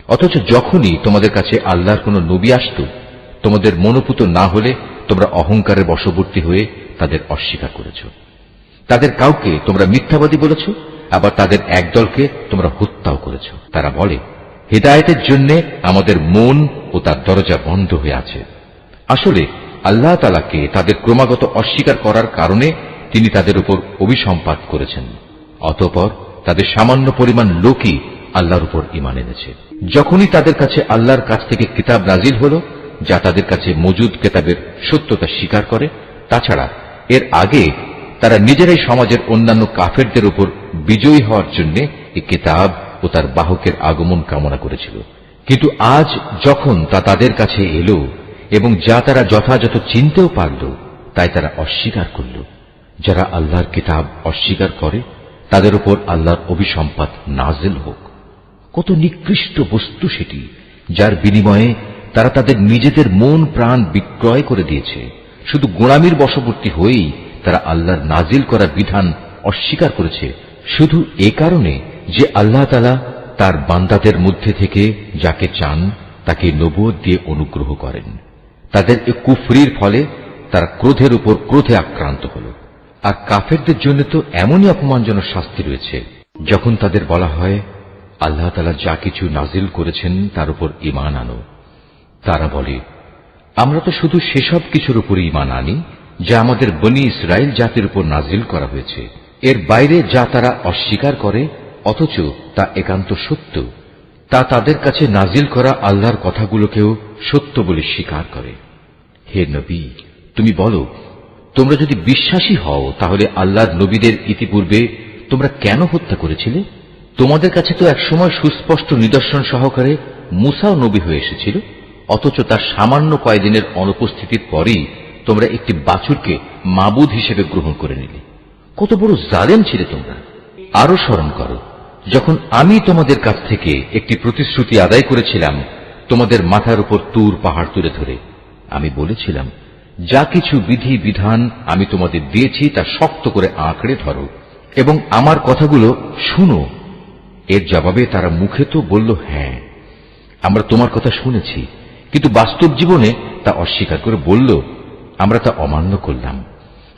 অথচ যখনই তোমাদের কাছে আল্লাহর কোন নবী আসত, তোমাদের মনোপুত না হলে তোমরা অহংকারের বশবর্তী হয়ে তাদের অস্বীকার করেছ। তাদের কাউকে তোমরা মিথ্যাবাদী বলেছ, আবার তাদের একদলকে তোমরা হত্যাও করেছ। তারা বলে হেদায়েতের জন্য আমাদের মন ও তার দরজা বন্ধ হয়ে আছে। আসলে আল্লাহ তাআলাকে তাদের ক্রমাগত অস্বীকার করার কারণে তিনি তাদের উপর অভিসম্পাত করেছেন। অতঃপর তাদের সামান্য পরিমাণ লোকই আল্লাহর উপর ঈমান এনেছে। যখনই তাদের কাছে আল্লাহর কাছ থেকে কিতাব নাজিল হল, যা তাদের কাছে মজুদ কিতাবের সত্যতা স্বীকার করে, তাছাড়া এর আগে তারা নিজেরাই সমাজের অন্যান্য কাফেরদের উপর বিজয়ী হওয়ার জন্য এই কিতাব ও তার বাহকের আগমন কামনা করেছিল। কিন্তু আজ যখন তা তাদের কাছে এলো এবং যা তারা যথাযথ চিনতেও পারল, তাই তারা অস্বীকার করল। যারা আল্লাহর কিতাব অস্বীকার করে তাদের উপর আল্লাহর অভিসম্পাত নাজিল হোক। কত নিকৃষ্ট বস্তু সেটি, যার বিনিময়ে তারা তাদের নিজেদের মন প্রাণ বিক্রয় করে দিয়েছে। শুধু গোলামির বশবর্তী হয়েই তারা আল্লাহর নাজিল করা বিধান অস্বীকার করেছে, শুধু এ কারণে যে আল্লাহ তাআলা তার বান্দাদের মধ্যে থেকে যাকে চান তাকে নবুয়ত দিয়ে অনুগ্রহ করেন। তাদের এ কুফরির ফলে তারা ক্রোধের উপর ক্রোধে আক্রান্ত হল। আর কাফেরদের জন্য তো এমনই অপমানজনক শাস্তি রয়েছে, যখন তাদের বলা হয় আল্লাহ তাআলা যা কিছু নাজিল করেছেন তার উপর ঈমান আনো। তারা বলে, আমরা তো শুধু সেসব কিছুর উপর ঈমান আনি যা আমাদের বনী ইসরাইল জাতির উপর নাজিল করা হয়েছে। এর বাইরে যা তারা অস্বীকার করে অথচ তা একান্ত সত্য, তা তাদের কাছে নাজিল করা আল্লাহর কথাগুলোকেও সত্য বলে স্বীকার করে। হে নবী, তুমি বলো, তোমরা যদি বিশ্বাসী হও তাহলে আল্লাহর নবীদের ইতিপূর্বে তোমরা কেন হত্যা করেছিলে? তোমাদের কাছে তো একসময় সুস্পষ্ট নিদর্শন সহকারে মূসাও নবী হয়ে এসেছিল, অথচ তার সামান্য কয়েকদিনের অনুপস্থিতির পরেই তোমরা একটি বাছুরকে মাবুদ হিসেবে গ্রহণ করে নিলে। কত বড় জালেম ছিলে তোমরা। আরো স্মরণ করো, যখন আমি তোমাদের কাছ থেকে একটি প্রতিশ্রুতি আদায় করেছিলাম তোমাদের মাথার উপর তুর পাহাড় তুলে ধরে। আমি বলেছিলাম, যা কিছু বিধি বিধান আমি তোমাদের দিয়েছি তা শক্ত করে আঁকড়ে ধরো এবং আমার কথাগুলো শুনো। এর জবাবে তারা মুখে তো বলল, হ্যাঁ আমরা তোমার কথা শুনেছি, কিন্তু বাস্তব জীবনে তা অস্বীকার করে বলল, আমরা তা অমান্য করলাম।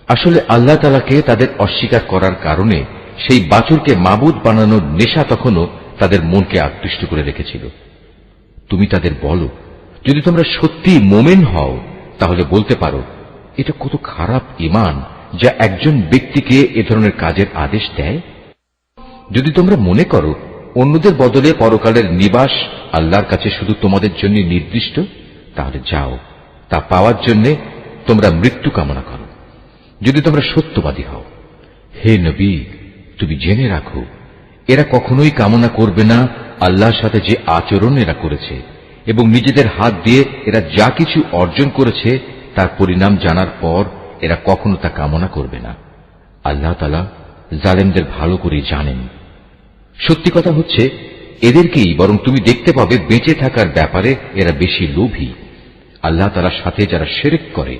আসলে আল্লাহ তাআলাকে তাদের অস্বীকার করার কারণে সেই বাছুরকে মাবুদ বানানোর নেশা তখনও তাদের মনকে আকৃষ্ট করে রেখেছিল। তুমি তাদের বলো, যদি তোমরা সত্যি মোমেন হও তাহলে বলতে পারো, এটা কত খারাপ ঈমান যা একজন ব্যক্তিকে এ ধরনের কাজের আদেশ দেয়। যদি তোমরা মনে করো অন্যদের বদলে পরকালের নিবাস আল্লাহর কাছে শুধু তোমাদের জন্য নির্দিষ্ট, তাহলে যাও, তা পাওয়ার জন্য তোমরা মৃত্যু কামনা করো, যদি তোমরা সত্যবাদী হও। হে নবী, তুমি জেনে রাখো, এরা কখনোই কামনা করবে না আল্লাহর সাথে যে আচরণ এরা করেছে, এবং নিজেদের হাত দিয়ে এরা যা কিছু অর্জন করেছে তার পরিণাম জানার পর এরা কখনো তা কামনা করবে না। আল্লাহ তাআলা জালেমদের ভালো করে জানেন। সত্যি কথা হচ্ছে, এদেরকেই বরং তুমি দেখতে পাবে বেঁচে থাকার ব্যাপারে এরা বেশি লোভী। আল্লাহ তাআলার সাথে যারা শিরক করে,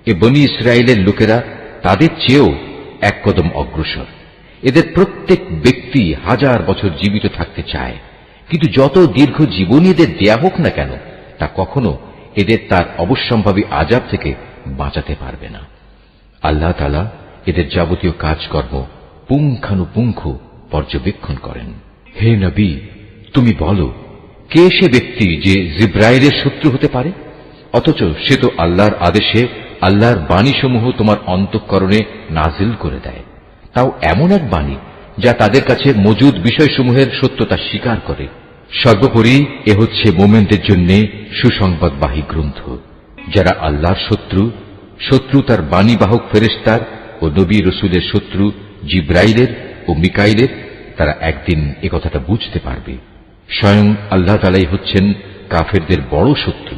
এ বনী ইসরায়েলের লোকেরা তাদের চেয়েও এক কদম অগ্রসর। এদের প্রত্যেক ব্যক্তি 1000 বছর জীবিত থাকতে চায়, কিন্তু যত দীর্ঘ জীবনী এদের দেয়া হোক না কেন, তা কখনো এদের তার অবশ্যম্ভাবী আযাব থেকে বাঁচাতে পারবে না। আল্লাহ তাআলা এদের যাবতীয় কাজকর্ম পুঙ্খানুপুঙ্খ পর্যবেক্ষণ করেন। হে নবী, তুমি বলো, কে সে ব্যক্তি যে জিব্রাইলের শত্রু হতে পারে, অথচ সে তো আল্লাহর আদেশে আল্লাহর বাণীসমূহ তোমার অন্তঃকরণে নাজিল করে দেয়, তাও এমন এক বাণী যা তাদের কাছে মজুদ বিষয়সমূহের সত্যতা স্বীকার করে। সর্বোপরি এ হচ্ছে মোমেনদের জন্য সুসংবাদবাহী গ্রন্থ। যারা আল্লাহর শত্রু তার বাণীবাহক ফেরেশতার ও নবী রসুলের শত্রু জিব্রাইলের ও মিকাইলের, তারা একদিন এ কথাটা বুঝতে পারবে। স্বয়ং আল্লাহ তাআলাই হচ্ছেন কাফেরদের বড় শত্রু।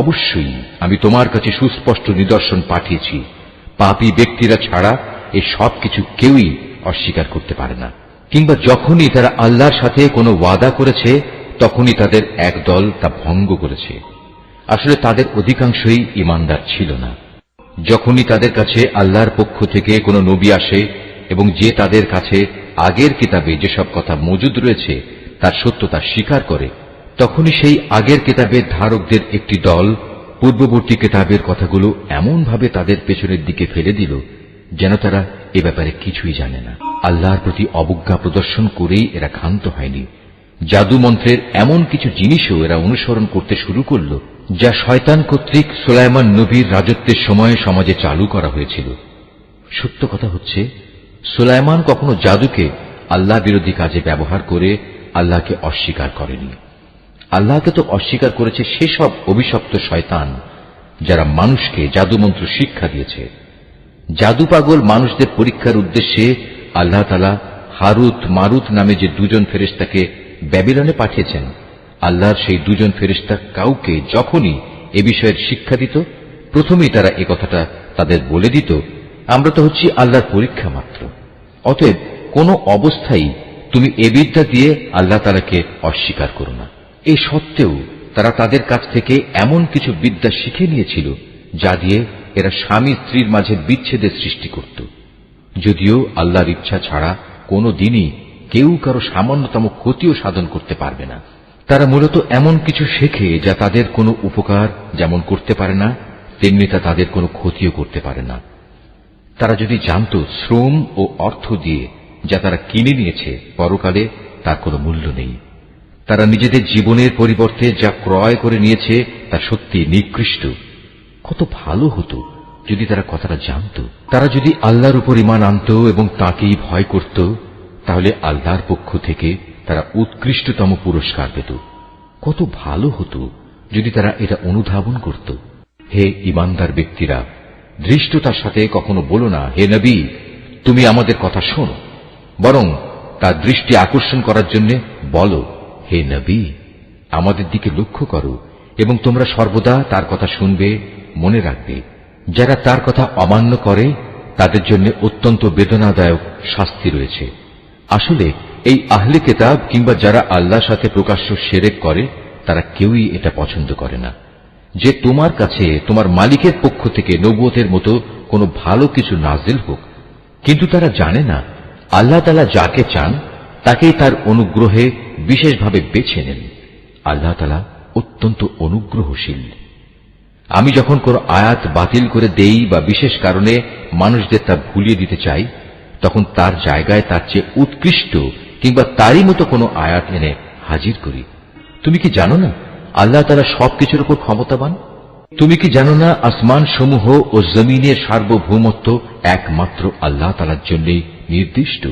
অবশ্যই আমি তোমার কাছে সুস্পষ্ট নিদর্শন পাঠিয়েছি। পাপী ব্যক্তিরা ছাড়া এই সব কিছু কেউই অস্বীকার করতে পারে না, কিংবা যখনই তারা আল্লাহর সাথে কোনো ওয়াদা করেছে তখনই তাদের এক দল তা ভঙ্গ করেছে। আসলে তাদের অধিকাংশই ঈমানদার ছিল না। যখনই তাদের কাছে আল্লাহর পক্ষ থেকে কোনো নবী আসে এবং যে তাদের কাছে আগের কিতাবে যেসব কথা মজুদ রয়েছে তার সত্যতা স্বীকার করে, তখনই সেই আগের কিতাবের ধারকদের একটি দল পূর্ববর্তী কিতাবের কথাগুলো এমনভাবে তাদের পেছনের দিকে ফেলে দিল যেন তারা এ ব্যাপারে কিছুই জানে না। আল্লাহর প্রতি অবজ্ঞা প্রদর্শন করেই এরা ক্ষান্ত হয়নি, জাদু মন্ত্রের এমন কিছু জিনিসও এরা অনুসরণ করতে শুরু করল যা শয়তান কর্তৃক সুলাইমান নবীর রাজত্বের সময় সমাজে চালু করা হয়েছিল। সত্য কথা হচ্ছে, সুলাইমান কখনো জাদুকে আল্লাহ বিরোধী কাজে ব্যবহার করে আল্লাহকে অস্বীকার করেনি। আল্লাহকে তো অস্বীকার করেছে সেসব অভিশপ্ত শয়তান যারা মানুষকে জাদুমন্ত্র শিক্ষা দিয়েছে। জাদু পাগল মানুষদের পরীক্ষার উদ্দেশ্যে আল্লাহ তাআলা হারুত মারুত নামে যে দুজন ফেরেশতাকে ব্যাবিলনে পাঠিয়েছেন, আল্লাহর সেই দুজন ফেরেশতা কাউকে যখনই এ বিষয়ের শিক্ষা দিত, প্রথমেই তারা এ কথাটা তাদের বলে দিত, আমরা তো হচ্ছি আল্লাহর পরীক্ষা মাত্র। অতএব কোন অবস্থায় তুমি এ বিদ্যা দিয়ে আল্লাহ তাআলাকে অস্বীকার করো না। এই সত্ত্বেও তারা তাদের কাছ থেকে এমন কিছু বিদ্যা শিখে নিয়েছিল যা দিয়ে এরা স্বামী স্ত্রীর মাঝে বিচ্ছেদের সৃষ্টি করত। যদিও আল্লাহর ইচ্ছা ছাড়া কোনো দিনই কেউ কারো সামান্যতম ক্ষতিও সাধন করতে পারবে না। তারা মূলত এমন কিছু শেখে যা তাদের কোনো উপকার যেমন করতে পারে না, তেমনি তা তাদের কোনো ক্ষতিও করতে পারে না। তারা যদি জানত শ্রম ও অর্থ দিয়ে যা তারা কিনে নিয়েছে পরকালে তার কোনো মূল্য নেই, তারা নিজেদের জীবনের পরিবর্তে যা ক্রয় করে নিয়েছে তা সত্যি নিকৃষ্ট। কত ভালো হতো যদি তারা কথাটা জানত। তারা যদি আল্লাহর উপর ঈমান আনত এবং তাকেই ভয় করত, তাহলে আল্লাহর পক্ষ থেকে তারা উৎকৃষ্টতম পুরস্কার পেত। কত ভালো হতো যদি তারা এটা অনুধাবন করত। হে ঈমানদার ব্যক্তিরা, ধৃষ্টতার সাথে কখনো বলো না, হে নবী তুমি আমাদের কথা শোনো, বরং তার দৃষ্টি আকর্ষণ করার জন্য বলো, হে নবী আমাদের দিকে লক্ষ্য করো এবং তোমরা সর্বদা তার কথা শুনবে, মনে রাখবে। যারা তার কথা অমান্য করে তাদের জন্য অত্যন্ত বেদনাদায়ক শাস্তি রয়েছে। আসলে এই আহলে কিতাব কিংবা যারা আল্লাহর সাথে প্রকাশ্য শিরক করে তারা কেউই এটা পছন্দ করে না যে তোমার কাছে তোমার মালিকের পক্ষ থেকে নবুয়তের মতো কোনো ভালো কিছু নাজিল হোক। কিন্তু তারা জানে না আল্লাহ তাআলা যাকে চান তাকেই তার অনুগ্রহে বিশেষভাবে বেছে নেন। আল্লাহ তাআলা অত্যন্ত অনুগ্রহশীল। আমি যখন কোন আয়াত বাতিল করে দেই বা বিশেষ কারণে মানুষদের তা ভুলিয়ে দিতে চাই, তখন তার জায়গায় তার চেয়ে উৎকৃষ্ট কিংবা তারই মতো কোনো আয়াত এনে হাজির করি। তুমি কি জানো না আল্লাহ তাআলা সবকিছুর উপর ক্ষমতাবান? তুমি কি জানো না আসমান সমূহ ও জমিনের সার্বভৌমত্ব একমাত্র আল্লাহ তাআলার জন্যই নির্দিষ্ট।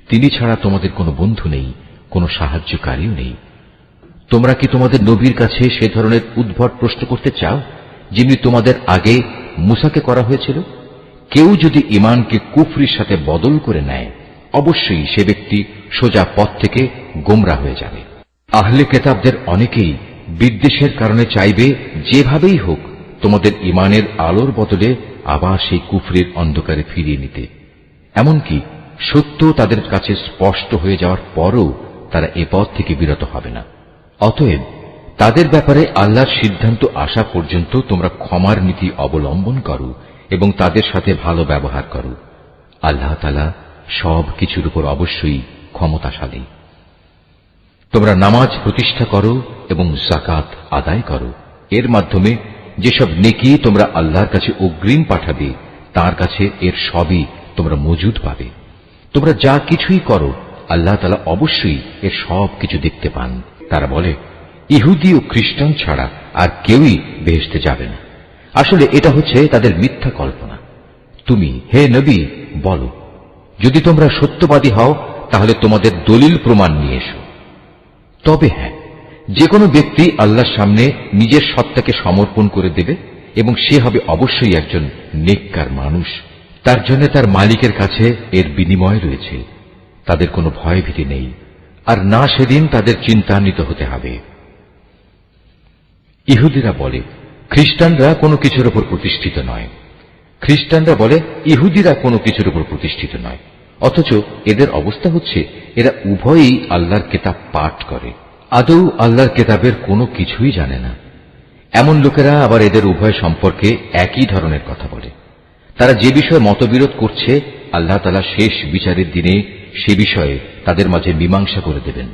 তিনি ছাড়া তোমাদের কোনো বন্ধু নেই, কোনো সাহায্যকারীও নেই। তোমরা কি তোমাদের নবীর কাছে সে ধরনের উদ্ভট প্রশ্ন করতে চাও যিনি তোমাদের আগে মূসাকে করা হয়েছিল? কেউ যদি ঈমানকে কুফরির সাথে বদল করে নেয়, অবশ্যই সে ব্যক্তি সোজা পথ থেকে গোমরাহ হয়ে যাবে। আহলে কিতাবদের অনেকেই বিদ্বেষের কারণে চাইবে যেভাবেই হোক তোমাদের ঈমানের আলোর বদলে আবার সেই কুফরির অন্ধকারে ফিরিয়ে নিতে। এমনকি সত্য তাদের কাছে স্পষ্ট হয়ে যাওয়ার পরও তারা এ পথ থেকে বিরত হবে না। অতএব তাদের ব্যাপারে আল্লাহর সিদ্ধান্ত আসা পর্যন্ত তোমরা ক্ষমার নীতি অবলম্বন করো এবং তাদের সাথে ভালো ব্যবহার করো। আল্লাহ তাআলা সব কিছুর উপর অবশ্যই ক্ষমতাশালী। তোমরা নামাজ প্রতিষ্ঠা করো এবং যাকাত আদায় করো। এর মাধ্যমে যেসব নেকি তোমরা আল্লাহর কাছে অগ্রিম পাঠাবে তার কাছে এর সবই তোমরা মজুদ পাবে। তোমরা যা কিছুই করো আল্লাহ তাআলা অবশ্যই এর সব কিছু দেখতে পান। তারা বলে ইহুদি ও খ্রিস্টান ছাড়া আর কেউই বেহেশতে যাবে না। আসলে এটা হচ্ছে তাদের মিথ্যা কল্পনা। তুমি হে নবী বলো, যদি তোমরা সত্যবাদী হও তাহলে তোমাদের দলিল প্রমাণ নিয়ে এসো। তবে হ্যাঁ, যে কোনো ব্যক্তি আল্লাহর সামনে নিজের সত্তাকে সমর্পণ করে দেবে এবং সে হবে অবশ্যই একজন নেককার মানুষ। তার জন্য তার মালিকের কাছে এর বিনিময় রয়েছে। তাদের কোনো ভয়ভীতি নেই, আর না সেদিন তাদের চিন্তান্বিত হতে হবে। ইহুদিরা বলে খ্রিস্টানরা কোনো কিছুর উপর প্রতিষ্ঠিত নয়, খ্রিস্টানরা বলে ইহুদিরা কোনো কিছুর উপর প্রতিষ্ঠিত নয়। অথচ এদের অবস্থা হচ্ছে এরা উভয়ই আল্লাহর কিতাব পাঠ করে, আদৌ আল্লাহর কিতাবের কোনো কিছুই জানে না। এমন লোকেরা আবার এদের উভয় সম্পর্কে একই ধরনের কথা বলে। তারা যে বিষয়ে মতবিরোধ করছে আল্লাহ তাআলা শেষ বিচারের দিনে সে বিষয়ে তাদের মাঝে মীমাংসা করে দেবেন।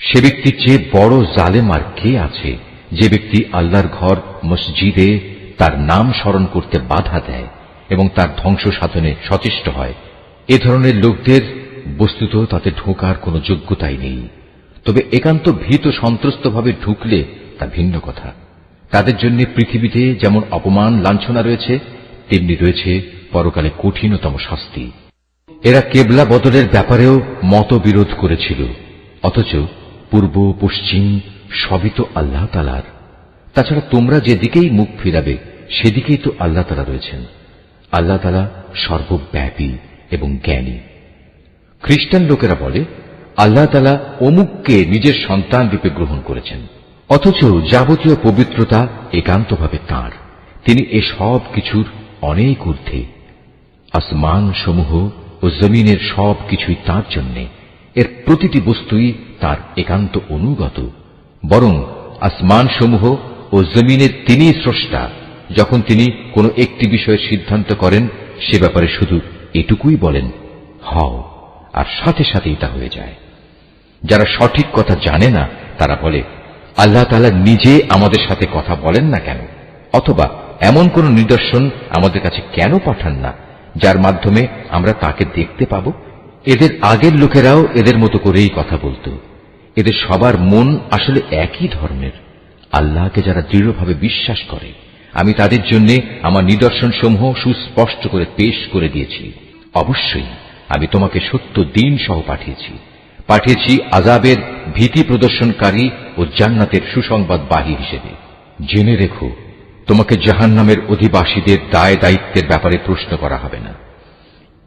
সে ব্যক্তির চেয়ে বড় জালেম আর কে আছে যে ব্যক্তি আল্লাহর ঘর মসজিদে তার নাম স্মরণ করতে বাধা দেয় এবং তার ধ্বংস সাধনে সচেষ্ট হয়। এ ধরনের লোকদের বস্তুত তাতে ঢোকার কোনো যোগ্যতাই নেই। তবে একান্ত ভীত সন্ত্রস্তভাবে ঢুকলে তা ভিন্ন কথা। তাদের জন্য পৃথিবীতে যেমন অপমান লাঞ্ছনা রয়েছে, তেমনি রয়েছে পরকালে কঠিনতম শাস্তি। এরা কেবলা বদলের ব্যাপারেও মতবিরোধ করেছিল, অথচ পূর্ব পশ্চিম সবই তো আল্লাহ তাআলার। তাছাড়া তোমরা যেদিকেই মুখ ফিরাবে সেদিকেই তো আল্লাহ তাআলা রয়েছেন। আল্লাহ তাআলা সর্বব্যাপী এবং জ্ঞানী। খ্রিস্টান লোকেরা বলে আল্লাহ তাআলা অমুককে নিজের সন্তান রূপে গ্রহণ করেছেন, অথচ যাবতীয় পবিত্রতা একান্তভাবে তাঁর। তিনি এ সব কিছুর অনেক ঊর্ধ্বে। আসমান সমূহ ও জমিনের সব কিছুই তাঁর জন্যে। এর প্রতিটি বস্তুই তাঁর একান্ত অনুগত। বরং আসমান সমূহ ও জমিনের তিনিই স্রষ্টা। যখন তিনি কোনো একটি বিষয়ের সিদ্ধান্ত করেন, সে ব্যাপারে শুধু এটুকুই বলেন, হও, আর সাথে সাথেই তা হয়ে যায়। যারা সঠিক কথা জানে না তারা বলে আল্লাহ তাআলা নিজে আমাদের সাথে কথা বলেন না কেন, অথবা এমন কোন নিদর্শন আমাদের কাছে কেন পাঠান না যার মাধ্যমে আমরা তাকে দেখতে পাব। এদের আগের লোকেরাও এদের মতো করেই কথা বলতো। এদের সবার মন আসলে একই ধর্মের। আল্লাহকে যারা দৃঢ়ভাবে বিশ্বাস করে, আমি তাদের জন্য আমার নিদর্শন সমূহ সুস্পষ্ট করে পেশ করে দিয়েছি। অবশ্যই আমি তোমাকে সত্য দিন সহ পাঠিয়েছি আযাবের ভীতি প্রদর্শনকারী ও জান্নাতের সুসংবাদবাহী হিসেবে। জেনে রেখো, তোমাকে জাহান্নামের অধিবাসীদের দায় দায়িত্বের ব্যাপারে প্রশ্ন করা হবে না।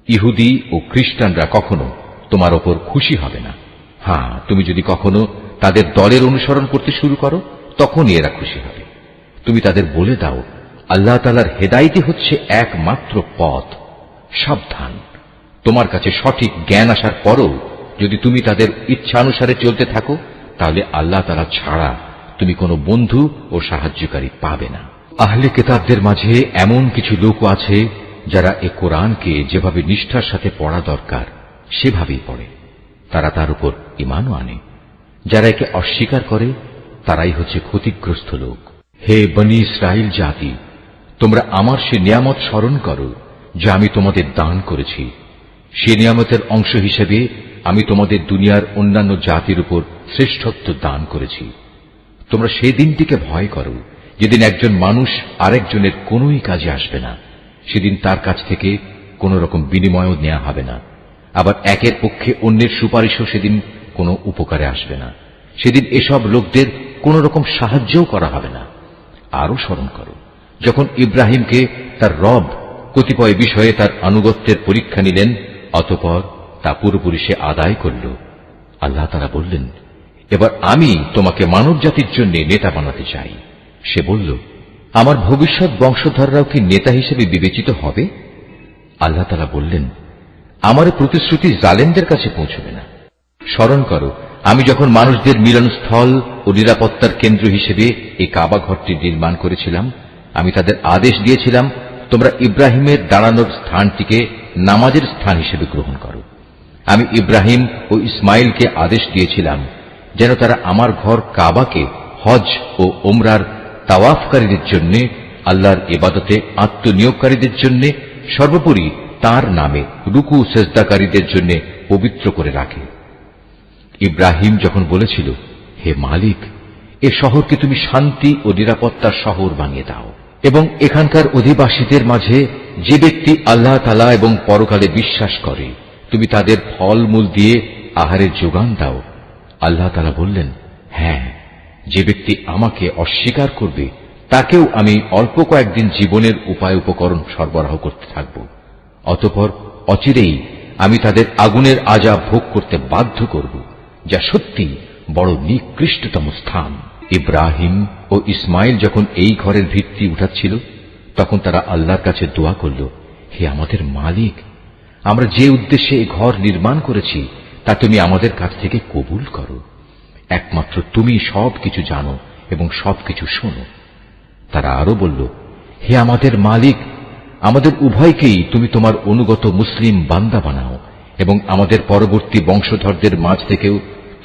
ইহুদি ও খ্রিস্টানরা কখনো তোমার ওপর খুশি হবে না। হ্যাঁ, তুমি যদি কখনো তাদের দলের অনুসরণ করতে শুরু করো, তখনই এরা খুশি হবে। তুমি তাদের বলে দাও, আল্লাহ তাআলার হেদায়েতই হচ্ছে একমাত্র পথ। সাবধান, তোমার কাছে সঠিক জ্ঞান আসার পরও যদি তুমি তাদের ইচ্ছানুসারে চলতে থাকো, তাহলে আল্লাহ তাআলা ছাড়া তুমি কোনো বন্ধু ও সাহায্যকারী পাবে না। আহলে কিতাবদের মাঝে এমন কিছু লোক আছে যারা এ কোরআনকে যেভাবে নিষ্ঠার সাথে পড়া দরকার সেভাবেই পড়ে। তারা তার উপর ঈমানও আনে। যারা একে অস্বীকার করে তারাই হচ্ছে ক্ষতিগ্রস্ত লোক। হে বনী ইসরাইল জাতি, তোমরা আমার সে নিয়ামত স্মরণ করো যা আমি তোমাদের দান করেছি। সে নিয়ামতের অংশ হিসেবে আমি তোমাদের দুনিয়ার অন্যান্য জাতির উপর শ্রেষ্ঠত্ব দান করেছি। তোমরা সেই দিনটিকে ভয় করো যেদিন একজন মানুষ আরেকজনের কোনোই কাজে আসবে না। সেদিন তার কাছ থেকে কোন রকম বিনিময়ও নেওয়া হবে না। আবার একের পক্ষে অন্যের সুপারিশও সেদিন কোনো উপকারে আসবে না। সেদিন এসব লোকদের কোন রকম সাহায্যও করা হবে না। আরো স্মরণ করো, যখন ইব্রাহিমকে তার রব কতিপয় বিষয়ে তার আনুগত্যের পরীক্ষা নিলেন, অতঃপর তা পুরোপুরি সে আদায় করল। আল্লাহ তাআলা বললেন, এবার আমি তোমাকে মানব জাতির জন্য নেতা বানাতে চাই। সে বলল, আমার ভবিষ্যৎ বংশধররাও কি নেতা হিসেবে বিবেচিত হবে? আল্লাহ তাআলা বললেন, আমার প্রতিশ্রুতি জালেমদের কাছে পৌঁছবে না। স্মরণ করো, আমি যখন মানুষদের মিলনস্থল ও নিরাপত্তার কেন্দ্র হিসেবে এই কাবা ঘরটি নির্মাণ করেছিলাম, আমি তাদের আদেশ দিয়েছিলাম, তোমরা ইব্রাহিমের দাঁড়ানোর স্থানটিকে নামাজের স্থান হিসেবে গ্রহণ করো। আমি ইব্রাহিম ও ইসমাইলকে আদেশ দিয়েছিলাম যেন তারা আমার ঘর কাবাকে হজ ও ওমরার তাওয়াফকারীদের জন্য, আল্লাহর ইবাদতে আত্মনিয়োগকারীদের জন্য, সর্বোপরি তার নামে রুকু সেজদাকারীদের জন্য পবিত্র করে রাখে। ইব্রাহিম যখন বলেছিল, হে মালিক, এ শহরকে তুমি শান্তি ও নিরাপত্তার শহর বানিয়ে দাও এবং এখানকার অধিবাসীদের মাঝে যে ব্যক্তি আল্লাহ তাআলা এবং পরকালে বিশ্বাস করে তুমি তাদের ফলমূল দিয়ে আহারের যোগান দাও। আল্লাহ তাআলা বললেন, হ্যাঁ, যে ব্যক্তি আমাকে অস্বীকার করবে তাকেও আমি অল্প কয়েকদিন জীবনের উপায় উপকরণ সরবরাহ করতে থাকব। অতঃপর অচিরেই আমি তাদের আগুনের আযাব ভোগ করতে বাধ্য করব, যা সত্যি বড় নিকৃষ্টতম স্থান। ইব্রাহিম ও ইসমাইল যখন এই ঘরের ভিত্তি উঠাচ্ছিল, তখন তারা আল্লাহর কাছে দোয়া করল, হে আমাদের মালিক, আমরা যে উদ্দেশ্যে এই ঘর নির্মাণ করেছি তা তুমি আমাদের কাছ থেকে কবুল করো। একমাত্র তুমি সবকিছু জানো এবং সবকিছু শোনো। তারা আরো বলল, হে আমাদের মালিক, আমাদের উভয়কেই তুমি তোমার অনুগত মুসলিম বান্দা বানাও এবং আমাদের পরবর্তী বংশধরদের মাঝ থেকেও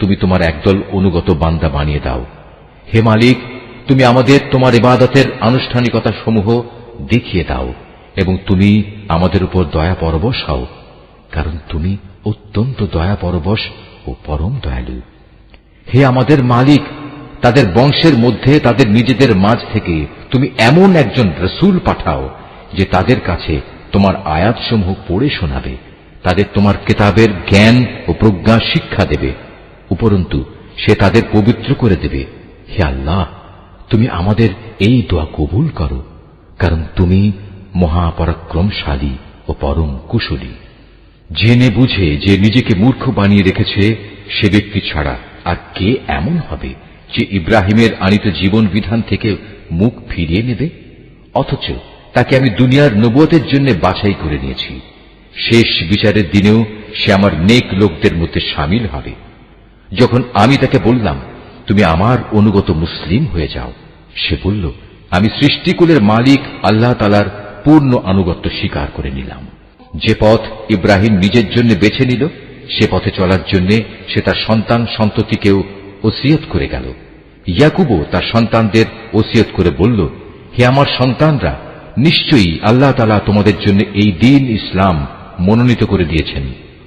তুমি তোমার একদল অনুগত বান্দা বানিয়ে দাও। হে মালিক, তুমি আমাদের তোমার ইবাদতের আনুষ্ঠানিকতা সমূহ দেখিয়ে দাও এবং তুমি আমাদের উপর দয়া পরবশ হও, কারণ তুমি অত্যন্ত দয়া পরবশ ও পরম দয়ালু। হে আমাদের মালিক, তাদের বংশের মধ্যে তাদের নিজেদের মাঝ থেকে তুমি এমন একজন রসূল পাঠাও যে তাদের কাছে তোমার আয়াতসমূহ পড়ে শোনাবে, তাদের তোমার কিতাবের জ্ঞান ও প্রজ্ঞা শিক্ষা দেবে, উপরন্তু সে তাদের পবিত্র করে দেবে। হে আল্লাহ, তুমি আমাদের এই দোয়া কবুল করো, কারণ তুমি মহাপরাক্রমশালী ও পরম কুশলী। জেনে বুঝে যে নিজেকে মূর্খ বানিয়ে রেখেছে সে ব্যক্তি ছাড়া আর কে এমন হবে যে ইব্রাহিমের আনিত জীবন বিধান থেকে মুখ ফিরিয়ে নেবে? অথচ তাকে আমি দুনিয়ার নবুয়তের জন্য বাছাই করে নিয়েছি। শেষ বিচারের দিনেও সে আমার নেক লোকদের মধ্যে শামিল হবে। যখন আমি তাকে বললাম, তুমি আমার অনুগত মুসলিম হয়ে যাও, সে বলল, আমি সৃষ্টিকুলের মালিক আল্লাহ তাআলার পূর্ণ আনুগত্য স্বীকার করে নিলাম। যে পথ ইব্রাহিম নিজের জন্য বেছে নিল, সে পথে চলার জন্য সে তার সন্তান সন্ততিকেও ওসিয়ত করে গেল। ইয়াকুবও তার সন্তানদের ওসিয়ত করে বলল, হে আমার সন্তানরা, নিশ্চয়ই আল্লাহ তাআলা তোমাদের জন্য এই দ্বীন ইসলাম মনোনীত করে দিয়েছেন।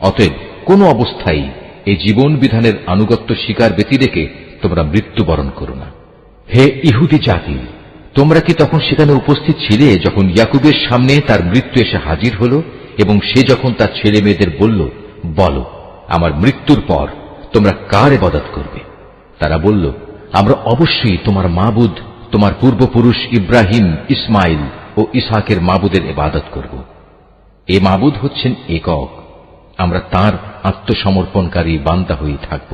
অতএব কোন অবস্থায় এই জীবন বিধানের আনুগত্য স্বীকার ব্যতি রেখে তোমরা মৃত্যুবরণ করো না। হে ইহুদি জাতি, তোমরা কি তখন সেখানে উপস্থিত ছিলে যখন ইয়াকুবের সামনে তার মৃত্যু এসে হাজির হল এবং সে যখন তার ছেলে মেয়েদের বলল, বলো আমার মৃত্যুর পর তোমরা কার ইবাদত করবে? তারা বলল, আমরা অবশ্যই তোমার মাবুদ, তোমার পূর্বপুরুষ ইব্রাহিম, ইসমাইল ও ইসহাকের মাবুদের ইবাদত করব। এ মাবুদ হচ্ছেন একক, আমরা তার আত্মসমর্পণকারী বান্দা হয়ে থাকব।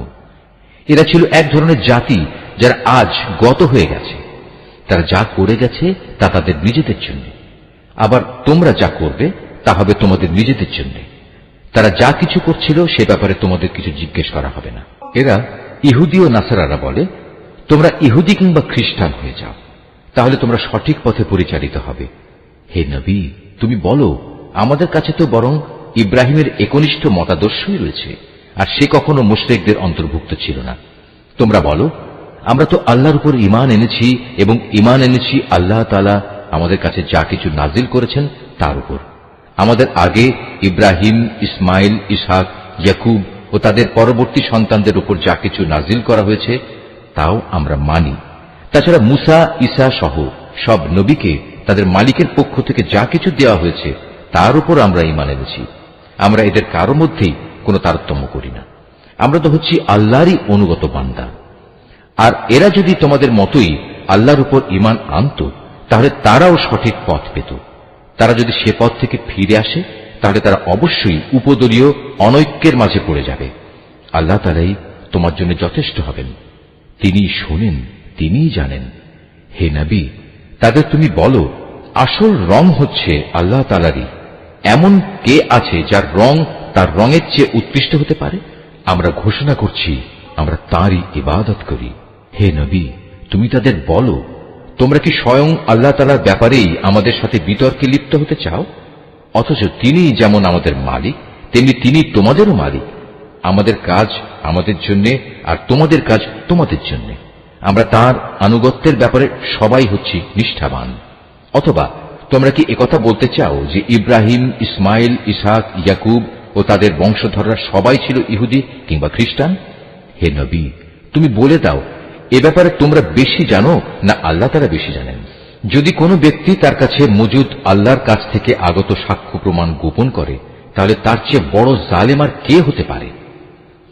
এরা ছিল এক ধরনের জাতি যারা আজ গত হয়ে গেছে। তারা যা করে গেছে তা তাদের নিজেদের জন্য, আবার তোমরা যা করবে তা হবে তোমাদের নিজেদের জন্য। তারা যা কিছু করছিল সে ব্যাপারে তোমাদের কিছু জিজ্ঞেস করা হবে না। এরা ইহুদি ও নাসারারা বলে, তোমরা ইহুদি কিংবা খ্রিস্টান হয়ে যাও, তাহলে তোমরা সঠিক পথে পরিচালিত হবে। হে নবী, তুমি বলো, আমাদের কাছে তো বরং ইব্রাহিমের একনিষ্ঠ মতাদর্শই রয়েছে, আর সে কখনো মুশরিকদের অন্তর্ভুক্ত ছিল না। তোমরা বলো, আমরা তো আল্লাহর উপর ঈমান এনেছি এবং ঈমান এনেছি আল্লাহ তাআলা আমাদের কাছে যা কিছু নাজিল করেছেন তার উপর। আমাদের আগে ইব্রাহিম, ইসমাইল, ইসহাক, ইয়াকুব ও তাদের পরবর্তী সন্তানদের উপর যা কিছু নাজিল করা হয়েছে তাও আমরা মানি। তাছাড়া মুসা, ঈসা সহ সব নবীকে তাদের মালিকের পক্ষ থেকে যা কিছু দেওয়া হয়েছে তার উপর আমরা ঈমান এনেছি। আমরা এদের কারো মধ্যেই কোনো তারতম্য করি না। আমরা তো হচ্ছি আল্লাহরই অনুগত বান্দা। আর এরা যদি তোমাদের মতোই আল্লাহর উপর ঈমান আনত, তাহলে তারাও সঠিক পথ পেত। তারা যদি সে পথ থেকে ফিরে আসে, তাহলে তারা অবশ্যই উপদলীয় অনৈক্যের মাঝে পড়ে যাবে। আল্লাহ তাআলাই তোমার জন্য যথেষ্ট হবেন, তিনি শোনেন, তিনিই জানেন। হে নবী, তাদের তুমি বলো, আসল রং হচ্ছে আল্লাহ তাআলারই। এমন কে আছে যার রং তার রঙের চেয়ে উৎকৃষ্ট হতে পারে? আমরা ঘোষণা করছি, আমরা তাঁরই ইবাদত করি। হে নবী, তুমি তাদের বলো, তোমরা কি স্বয়ং আল্লাহ তাআলার ব্যাপারেই আমাদের সাথে বিতর্কে লিপ্ত হতে চাও? অথচ তিনি যেমন আমাদের মালিক, তেমনি তিনি তোমাদেরও মালিক। আমাদের কাজ আমাদের জন্য, আর তোমাদের কাজ তোমাদের জন্য। আমরা তার আনুগত্যের ব্যাপারে সবাই হচ্ছি নিষ্ঠাবান। অথবা তোমরা কি একথা বলতে চাও যে ইব্রাহিম, ইসমাইল, ইসহাক, ইয়াকুব ও তাদের বংশধররা সবাই ছিল ইহুদি কিংবা খ্রিস্টান? হে নবী, তুমি বলে দাও, এ ব্যাপারে তোমরা বেশি জানো না আল্লাহ তাআলা বেশি জানেন? যদি কোনো ব্যক্তি তার কাছে মজুদ আল্লাহর কাছ থেকে আগত সাক্ষ্য প্রমাণ গোপন করে, তাহলে তার চেয়ে বড় জালেম আর কে হতে পারে?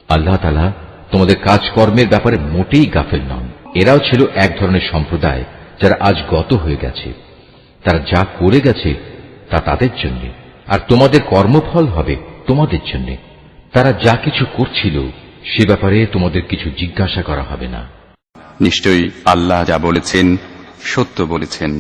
আল্লাহ তাআলা তোমাদের কাজকর্মের ব্যাপারে মোটেই গাফেল নন। এরাও ছিল এক ধরনের সম্প্রদায় যারা আজ গত হয়ে গেছে। তারা যা করে গেছে তা তাদের জন্য, আর তোমাদের কর্মফল হবে তোমাদের জন্য। তারা যা কিছু করছিল সে ব্যাপারে তোমাদের কিছু জিজ্ঞাসা করা হবে না। নিশ্চয়ই আল্লাহ যা বলেছেন সত্য বলেছেন।